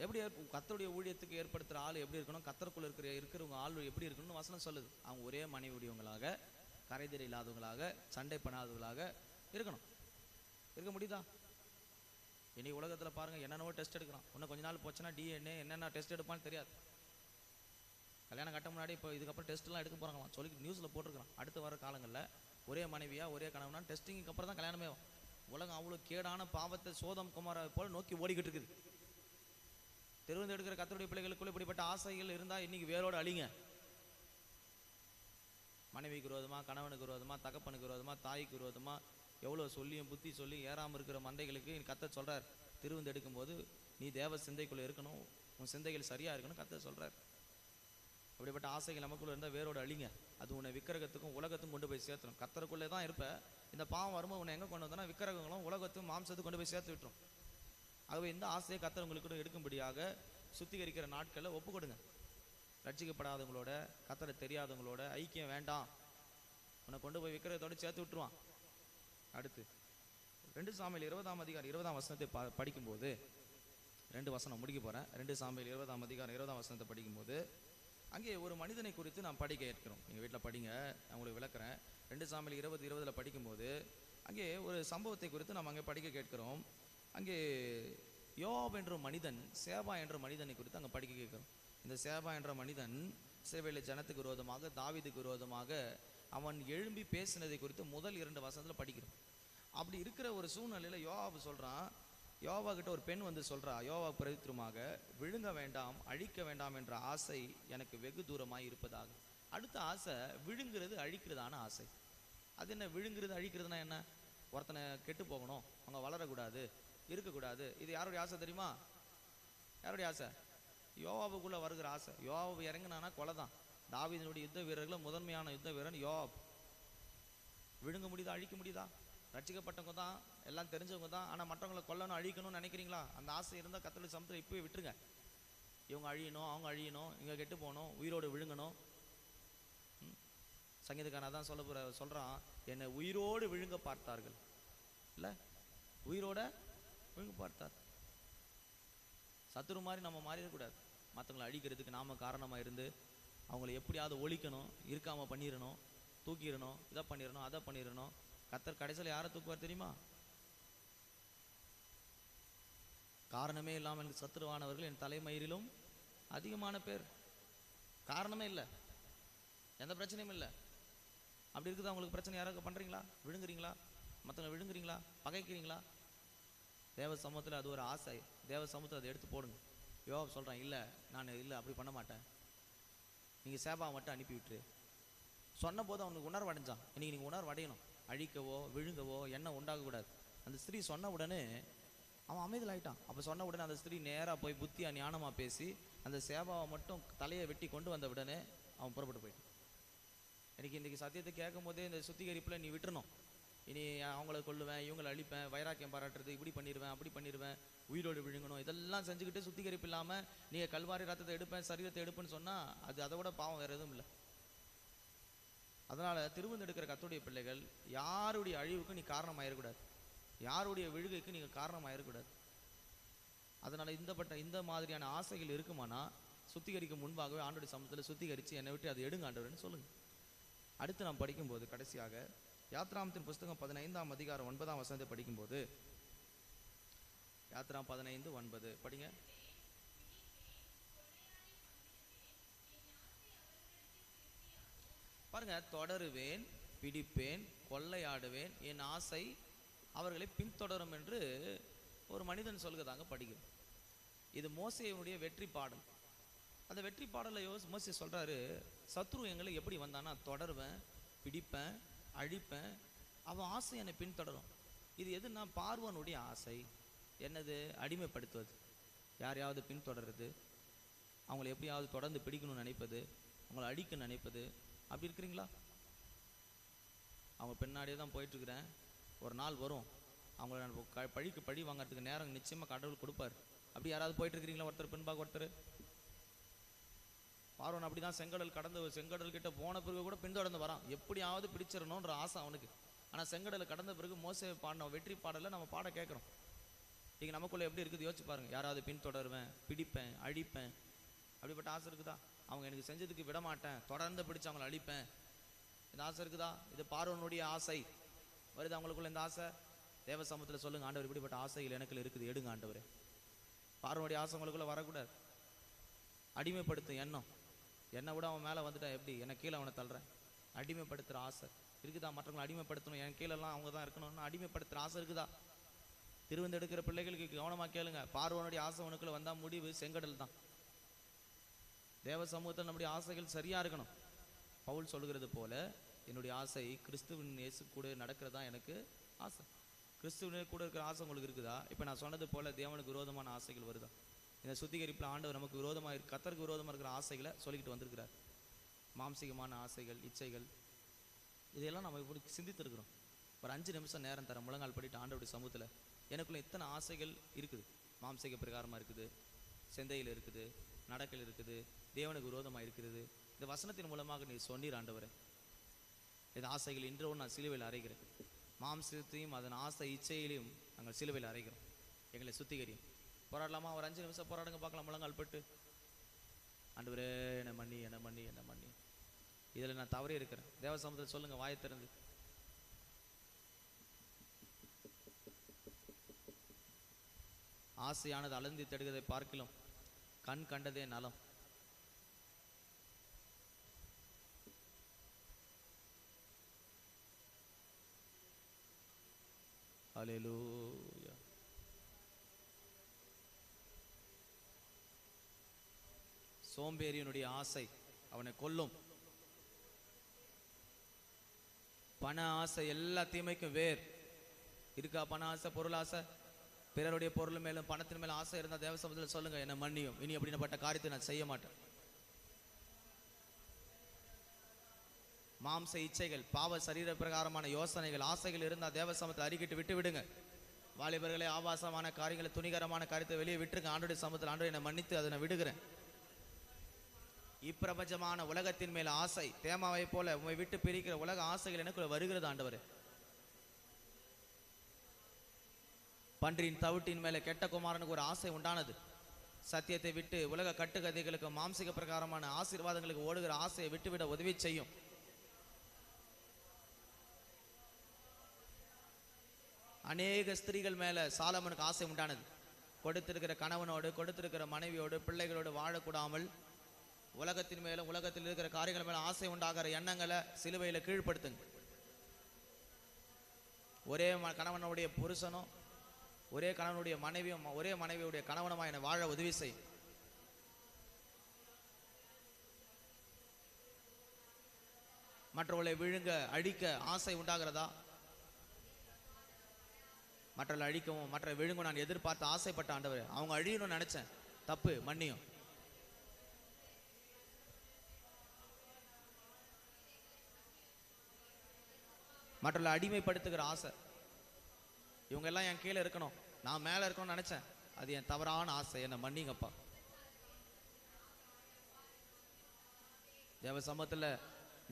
எப்படி கத்தருடைய ஊழியத்துக்கு ஏற்படுத்துகிற ஆள் எப்படி இருக்கணும், கத்தருக்குள்ள இருக்கிறவங்க ஆள் எப்படி இருக்கணும்னு வசனம் சொல்லுது. அவங்க ஒரே மனைவியுடையவங்களாக, கரைதிரை இல்லாதவங்களாக, சண்டை பண்ணாதவங்களாக இருக்கணும். இருக்க முடியுதா? இன்னைக்கு உலகத்தில் பாருங்க, என்னென்னவோ டெஸ்ட் எடுக்கிறான். இன்னும் கொஞ்ச நாள் போச்சுன்னா DNA என்னென்ன டெஸ்ட் எடுப்பான்னு தெரியாது. கல்யாணம் கட்ட முன்னாடி இப்போ இதுக்கப்புறம் டெஸ்ட்லாம் எடுக்க போகிறாங்களாம் சொல்லி நியூஸில் போட்டிருக்கிறான். அடுத்து வர காலங்களில் ஒரே மனைவியா ஒரே கணவனா டெஸ்டிங்க்கு அப்புறம் தான் கல்யாணமே. உலகம் அவ்வளோ கேடான பாவத்தை சோதம் குமார போல நோக்கி ஓடிக்கிட்டு இருக்குது. திருவந்து எடுக்கிற கத்தருடைய பிள்ளைகளுக்குள்ள இப்படிப்பட்ட ஆசைகள் இருந்தால் இன்னைக்கு வேரோடு அழிங்க. மனைவிக்கு விரோதமாக, கணவனுக்கு விரோதமாக, தகப்பனுக்கு விரோதமாக, தாய்க்கு விரோதமாக எவ்வளோ சொல்லியும் புத்தி சொல்லி ஏறாமல் இருக்கிற மந்தைகளுக்கு கத்த சொல்கிறார், திருவந்து எடுக்கும்போது நீ தேவ சிந்தைக்குள்ளே இருக்கணும், உன் சிந்தைகள் சரியாக இருக்கணும் கத்த சொல்கிறார். அப்படிப்பட்ட ஆசைகள் நமக்குள்ளே இருந்தால் வேரோடு அழிங்க. அது உன்னை விக்கிரகத்துக்கும் உலகத்துக்கும் கொண்டு போய் சேர்த்துடும். கத்தருக்குள்ளே தான் இருப்ப, இந்த பாவம் வரும்போது உன்னை எங்கே கொண்டு வந்தோன்னா விக்கிரகங்களும் உலகத்தும் மாம்சத்துக்கு கொண்டு போய் சேர்த்து விட்டுரும். ஆகவே இந்த ஆசையை கத்தர் உங்களுக்கு எடுக்கும்படியாக சுத்திகரிக்கிற நாட்களில் ஒப்பு கொடுங்க. ரட்சிக்கப்படாதவங்களோட, கத்தரை தெரியாதவங்களோட ஐக்கியம் வேண்டாம். உன்னை கொண்டு போய் விக்கிரகத்தோடு சேர்த்து விட்டுருவான். அடுத்து 2 சாமுவேல் 20ஆம் அதிகாரம் 20ஆம் வசனத்தை படிக்கும்போது, 2 வசனம் முடிக்க போகிறேன். 2 சாமுவேல் 20ஆம் அதிகாரம் 20ஆம் வசனத்தை படிக்கும்போது அங்கே ஒரு மனிதனை குறித்து நாம் படிக்க இருக்கிறோம். நீங்கள் வீட்டில் படிங்க, நான் உங்களுக்கு விளக்குறேன். 2 சாமுவேல் 20:20 படிக்கும்போது அங்கே ஒரு சம்பவத்தை குறித்து நாம் அங்கே படிக்க கேட்கிறோம். அங்கே யோவாப் என்ற மனிதன், சேபா என்ற மனிதனை குறித்து அங்கே படிக்க கேட்கிறோம். இந்த சேபா என்ற மனிதன் இஸ்ரவேல் ஜனத்துக்கு விரோதமாக, தாவீதுக்கு விரோதமாக அவன் எழும்பி பேசினதை குறித்து முதல் 2 வசனத்தில் படிக்கிறோம். அப்படி இருக்கிற ஒரு சூழ்நிலையில் யோவாப் சொல்கிறான், யோவா கிட்ட ஒரு பெண் வந்து சொல்கிறா, யோவா பிரதித்திரமாக, விழுங்க வேண்டாம் அழிக்க வேண்டாம் என்ற ஆசை எனக்கு வெகு தூரமாய் இருப்பதாக. அடுத்த ஆசை விழுங்கிறது அழிக்கிறதான ஆசை. அது என்ன விழுங்கிறது அழிக்கிறதுனா என்ன? ஒருத்தனை கெட்டு போகணும், அவங்க வளரக்கூடாது, இருக்கக்கூடாது. இது யாருடைய ஆசை தெரியுமா? யாருடைய ஆசை? யோவாபுக்குள்ளே வருகிற ஆசை. யோவாபு இறங்கினானா கொலை தான். தாவீதினுடைய யுத்த வீரர்களில் முதன்மையான யுத்த வீரன் யோவாப். விழுங்க முடியுதா, அழிக்க முடியுதா? ரட்சிக்கப்பட்டவங்க தான், எல்லாம் தெரிஞ்சவங்க தான். ஆனால் மற்றவங்களை கொல்லணும், அழிக்கணும்னு நினைக்கிறீங்களா? அந்த ஆசை இருந்தால் கத்தோலிக்க சமூகத்தில் இப்போவே விட்டுருங்க. இவங்க அழியணும், அவங்க அழியணும், இங்கே கெட்டு போகணும், உயிரோடு விழுங்கணும். சங்கீதக்காரன் தான் சொல்கிறான், என்னை உயிரோடு விழுங்க பார்த்தார்கள், இல்லை உயிரோட விழுங்க பார்த்தார். சத்துரு மாதிரி நம்ம மாறிடக்கூடாது. மற்றவங்களை அழிக்கிறதுக்கு நாம் காரணமாக இருந்து அவங்கள எப்படியாவது ஒழிக்கணும், இருக்காமல் பண்ணிடணும், தூக்கிடணும், இதை பண்ணிடணும், அதை பண்ணிடணும். கத்தர் கடைசியில் யாரை தூக்குவார் தெரியுமா? காரணமே இல்லாமல் எனக்கு சத்துருவானவர்கள் என் தலைமயிரிலும் அதிகமான பேர். காரணமே இல்லை, எந்த பிரச்சனையும் இல்லை. அப்படி இருக்குது அவங்களுக்கு பிரச்சனை. யாராவது பண்ணுறீங்களா? விழுங்குறீங்களா? மற்றவங்களை விழுங்குறீங்களா? பகைக்கிறீங்களா? தேவ சமூகத்தில் அது ஒரு ஆசை. தேவ சமூகத்தில் அதை எடுத்து போடுங்க. யோவாப் சொல்கிறான், இல்லை நான் இல்லை அப்படி பண்ண மாட்டேன், நீங்கள் சேபாவை மட்டும் அனுப்பி விட்டுரு. சொன்ன போது அவனுக்கு உணர்வு அடைஞ்சான். இன்றைக்கி நீங்கள் உணர்வு அடையணும். அழிக்கவோ விழுங்கவோ எண்ணம் உண்டாகக்கூடாது. அந்த ஸ்திரீ சொன்ன உடனே அவன் அமைதியில் ஆகிட்டான். அப்போ சொன்ன உடனே அந்த ஸ்திரீ நேராக போய் புத்தியாக ஞானமாக பேசி அந்த சேபாவை மட்டும் தலையை வெட்டி கொண்டு வந்த உடனே அவன் புறப்பட்டு போயிட்டான். இன்றைக்கி சத்தியத்தை கேட்கும் போதே இந்த சுத்திகரிப்பில் நீ விட்டுறணும். இனி அவங்கள கொல்லுவேன், இவங்களை அழிப்பேன், வைராக்கியம் பாராட்டுறது, இப்படி பண்ணிடுவேன், அப்படி பண்ணிடுவேன், உயிரோடு விழுங்கணும், இதெல்லாம் செஞ்சுக்கிட்டு சுத்திகரிப்பு இல்லாமல் நீங்கள் கல்வாரி ரத்தத்தை எடுப்பேன், சரீரத்தை எடுப்பேன்னு சொன்னால் அது அதை விட பாவம் வேறு எதுவும் இல்லை. அதனால் திருவந்து எடுக்கிற கர்த்தருடைய பிள்ளைகள், யாருடைய அழிவுக்கு நீ காரணமாயிடக்கூடாது, யாருடைய விழுகைக்கு நீங்கள் காரணமாயிடக்கூடாது. அதனால் இந்த மாதிரியான ஆசைகள் இருக்குமானா சுத்திகரிக்க முன்பாகவே ஆண்டோடைய சமூகத்தில் சுத்திகரித்து என்னை விட்டு அதை எடுங்க ஆண்டவர்னு சொல்லுங்கள். அடுத்து நாம் படிக்கும்போது கடைசியாக யாத்ராமத்தின் புஸ்தகம் 15ஆம் அதிகாரம் 9ஆம் வசனத்தை படிக்கும்போது, யாத்ரா 15:9 படிங்க. பாருங்க, தொடருவேன், பிடிப்பேன், கொள்ளையாடுவேன், என் ஆசை அவர்களை பின்தொடரும் என்று ஒரு மனிதன் சொல்கிறதாங்க படிக்கிறோம். இது மோசேயுடைய வெற்றி பாடல். அந்த வெற்றி பாடலை மோசே சொல்றாரு, சத்ரு எங்களை எப்படி வந்தானா தொடருவேன், பிடிப்பேன், அழிப்பேன், அவன் ஆசை என்னை பின்தொடரும். இது எதுனா பார்வோனுடைய ஆசை. என்னது? அடிமைப்படுத்துவது, யாரையாவது பின்தொடர்றது, அவங்களை எப்படியாவது தொடர்ந்து பிடிக்கணும்னு நினைப்பது, அவங்கள அடிக்க நினைப்பது. அப்படி இருக்கிறீங்களா? அவங்க பின்னாடியே தான் போயிட்டுருக்கிறேன், ஒரு நாள் வரும் அவங்கள நான் பழிக்கு பழி வாங்கிறதுக்கு நேரம் நிச்சயமாக கடவுள் கொடுப்பார். அப்படி யாராவது போயிட்டுருக்கிறீங்களா? ஒருத்தர் பின்பாக ஒருத்தர். பார்வன் அப்படி தான் செங்கடல் கிட்ட போன பிறகு கூட பின்தொடர்ந்து வரான், எப்படியாவது பிடிச்சிடணுன்ற ஆசை அவனுக்கு. ஆனால் செங்கடலை கடந்த பிறகு மோசே பாடின வெற்றி பாடலை நம்ம பாட கேட்குறோம். இங்கே நமக்குள்ளே எப்படி இருக்குது யோசிச்சு பாருங்கள். யாராவது பின்தொடருவேன், பிடிப்பேன், அழிப்பேன், அப்படிப்பட்ட ஆசை இருக்குதா? அவங்க எனக்கு செஞ்சதுக்கு விட மாட்டேன், தொடர்ந்து பிடிச்சு அவங்களை அழிப்பேன், இந்த ஆசை இருக்குதா? இது பார்வனுடைய ஆசை. வருது அவங்களுக்குள்ள இந்த ஆசை? தேவ சமூகத்தில் சொல்லுங்க, ஆண்டவர் இப்படிப்பட்ட ஆசைகள் எனக்குள்ள இருக்குது, எடுங்க ஆண்டவரே. பார்வனுடைய ஆசை உங்களுக்குள்ள வரக்கூடாது. அடிமைப்படுத்தும் எண்ணம், என்னை விட அவன் மேலே வந்துட்டா எப்படி, என்னை கீழே அவனை தள்ளுறேன், அடிமைப்படுத்துகிற ஆசை இருக்குதா? மற்றவங்களை அடிமைப்படுத்தணும், என் கீழெல்லாம் அவங்க தான் இருக்கணும்னு அடிமைப்படுத்துகிற ஆசை இருக்குதா? திருவந்தெடுக்கிற பிள்ளைகளுக்கு கவனமாக கேளுங்க. பார்வனுடைய ஆசை உனக்குள்ள வந்தால் முடிவு செங்கடல் தான். தேவ சமூகத்தில் நம்முடைய ஆசைகள் சரியாக இருக்கணும். பவுல் சொல்கிறது போல, என்னுடைய ஆசை கிறிஸ்துவின் இயேசு கூட நடக்கிறதா எனக்கு ஆசை. கிறிஸ்துவின் கூட இருக்கிற ஆசை உங்களுக்கு இருக்குதா? இப்போ நான் சொன்னது போல தேவனுக்கு விரோதமான ஆசைகள் வருதா? இந்த சுத்திகரிப்பில் ஆண்டவர் நமக்கு விரோதமாக கர்த்தருக்கு விரோதமாக இருக்கிற ஆசைகளை சொல்லிக்கிட்டு வந்திருக்கிறார். மாம்சீகமான ஆசைகள், இச்சைகள், இதையெல்லாம் நம்ம இப்படி சிந்தித்திருக்கிறோம். ஒரு 5 நிமிஷம் நேரம் தர முழங்கால் படிட்டு ஆண்டவருடைய சமூகத்தில், எனக்குள்ள இத்தனை ஆசைகள் இருக்குது, மாம்சீக பிரகாரமாக இருக்குது, சிந்தையில் இருக்குது, நடக்கல் இருக்குது, தேவனுக்கு விரோதமாக இருக்கிறது. இந்த வசனத்தின் மூலமாக நீ சொன்னீர் ஆண்டவரே, இந்த ஆசைகள் இன்றோடு நான் சிலுவையில் அறைகிறேன், மாம்சத்தையும் அதன் ஆசை இச்சையிலையும் நாங்கள் சிலுவையில் அறைகிறோம், எங்களை சுத்திகரியும். போராடலாமா? ஒரு 5 நிமிஷம் போராடுங்க பார்க்கலாம். முழங்கால் பட்டு, ஆண்டவரே என்னை மன்னி, என்னை மன்னி, என்னை மன்னி, இதில் நான் தவறி இருக்கிறேன். தேவ சமூகத்தில் சொல்லுங்க, வாயை திறந்து. ஆசையானது அலந்தி தேடுவதை பார்க்கலாம், கண் கண்டதே நலம். அல்லேலூயா. சோம்பேறியனுடைய ஆசை அவனை கொல்லும். பண ஆசை எல்லா தீமைக்கும் வேர். இருக்கா பண ஆசை, பொருள் ஆசை? பிறருடைய பொருள் மேலும் பணத்தின் மேலும் ஆசை இருந்தால் தேவ சமூகத்தில் சொல்லுங்க, என்னை மன்னியும், இனி அப்படின்னப்பட்ட காரியத்தை நான் செய்ய மாட்டேன். மாம்ச இச்சைகள், பாவ சரீர பிரகாரமான யோசனைகள், ஆசைகள் இருந்தால் தேவ சமூகத்தில் அறிக்கிட்டு விட்டு விடுங்க. வாலிபர்களே, ஆபாசமான காரியங்களை, துணிகரமான காரியத்தை வெளியே விட்டுருங்க. ஆண்டோடைய சமூகத்தில், ஆண்டோரை என்னை மன்னித்து அதை நான் விடுகிறேன். இப்பிரபஞ்சமான உலகத்தின் மேல ஆசை, தேமாவை போல உண்மை விட்டு பிரிக்கிற உலக ஆசைகள் எனக்கு வருகிறது ஆண்டவரே. பன்றியின் தவிட்டின் மேல கெட்ட குமாரனுக்கு ஒரு ஆசை உண்டானது. சத்தியத்தை விட்டு உலக கட்டுக்கதைகளுக்கு, மாம்சிக பிரகாரமான ஆசீர்வாதங்களுக்கு ஓடுகிற ஆசையை விட்டுவிட உதவி செய்யும். அநேக ஸ்திரீகள் மேல சாலமனுக்கு ஆசை உண்டானது. கொடுத்திருக்கிற கணவனோடு, கொடுத்திருக்கிற மனைவியோடு, பிள்ளைகளோடு வாழக்கூடாமல் உலகத்தின் மேலும் உலகத்தில் இருக்கிற காரியங்கள் மேல ஆசை உண்டாகிற எண்ணங்களை சிலுவையில் கீழ்படுத்துங்க. ஒரே கணவனுடைய புருஷனும், ஒரே கணவனுடைய மனைவியும், ஒரே மனைவியுடைய கணவனுமா என வாழ உதவி செய்யும். மற்றவர்களை விழுங்க, அழிக்க ஆசை உண்டாகிறதா? மற்றவர்களை அழிக்கவும் மற்ற விழுங்கும் நான் எதிர்பார்த்து ஆசைப்பட்ட ஆண்டவர், அவங்க அழியணும்னு நினைச்சேன், தப்பு, மன்னியும். மற்றவர்களை அடிமைப்படுத்துகிற ஆசை, இவங்க எல்லாம் என் கீழே இருக்கணும், நான் மேலே இருக்கணும்னு நினைச்சேன், அது என் தவறான ஆசை, என்னை மன்னிங்கப்பா. தேவ சமூகத்தில்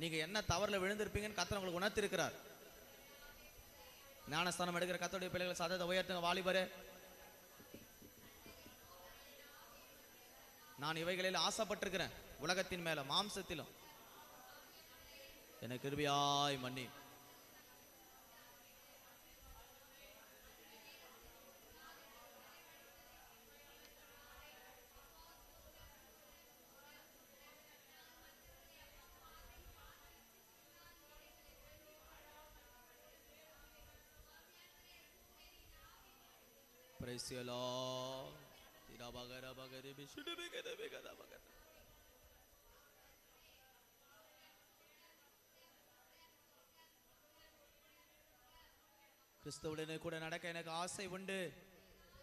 நீங்க என்ன தவறுல விழுந்திருப்பீங்கன்னு கர்த்தர் உங்களுக்கு உணர்த்திருக்கிறார். ஞானஸ்தானம் எடுக்கிற கர்த்தருடைய பிள்ளைகளை சதத்தை உயர்த்துங்க. வாலிபரே, நான் இவைகளில் ஆசைப்பட்டிருக்கிறேன், உலகத்தின் மேல மாம்சத்திலும், எனக்கு கிருபையாய் மன்னி. Praise the Lord. கிறிஸ்துவுடனே கூட நடக்க எனக்கு ஆசை உண்டு.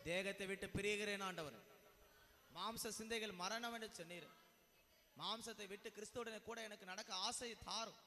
தேகத்தை விட்டு பிரிகிறேன் ஆண்டவர். மாம்ச சிந்தைகள் மரணம் என்று சொன்னீர். மாம்சத்தை விட்டு கிறிஸ்துவுடனே கூட எனக்கு நடக்க ஆசை தாரும்.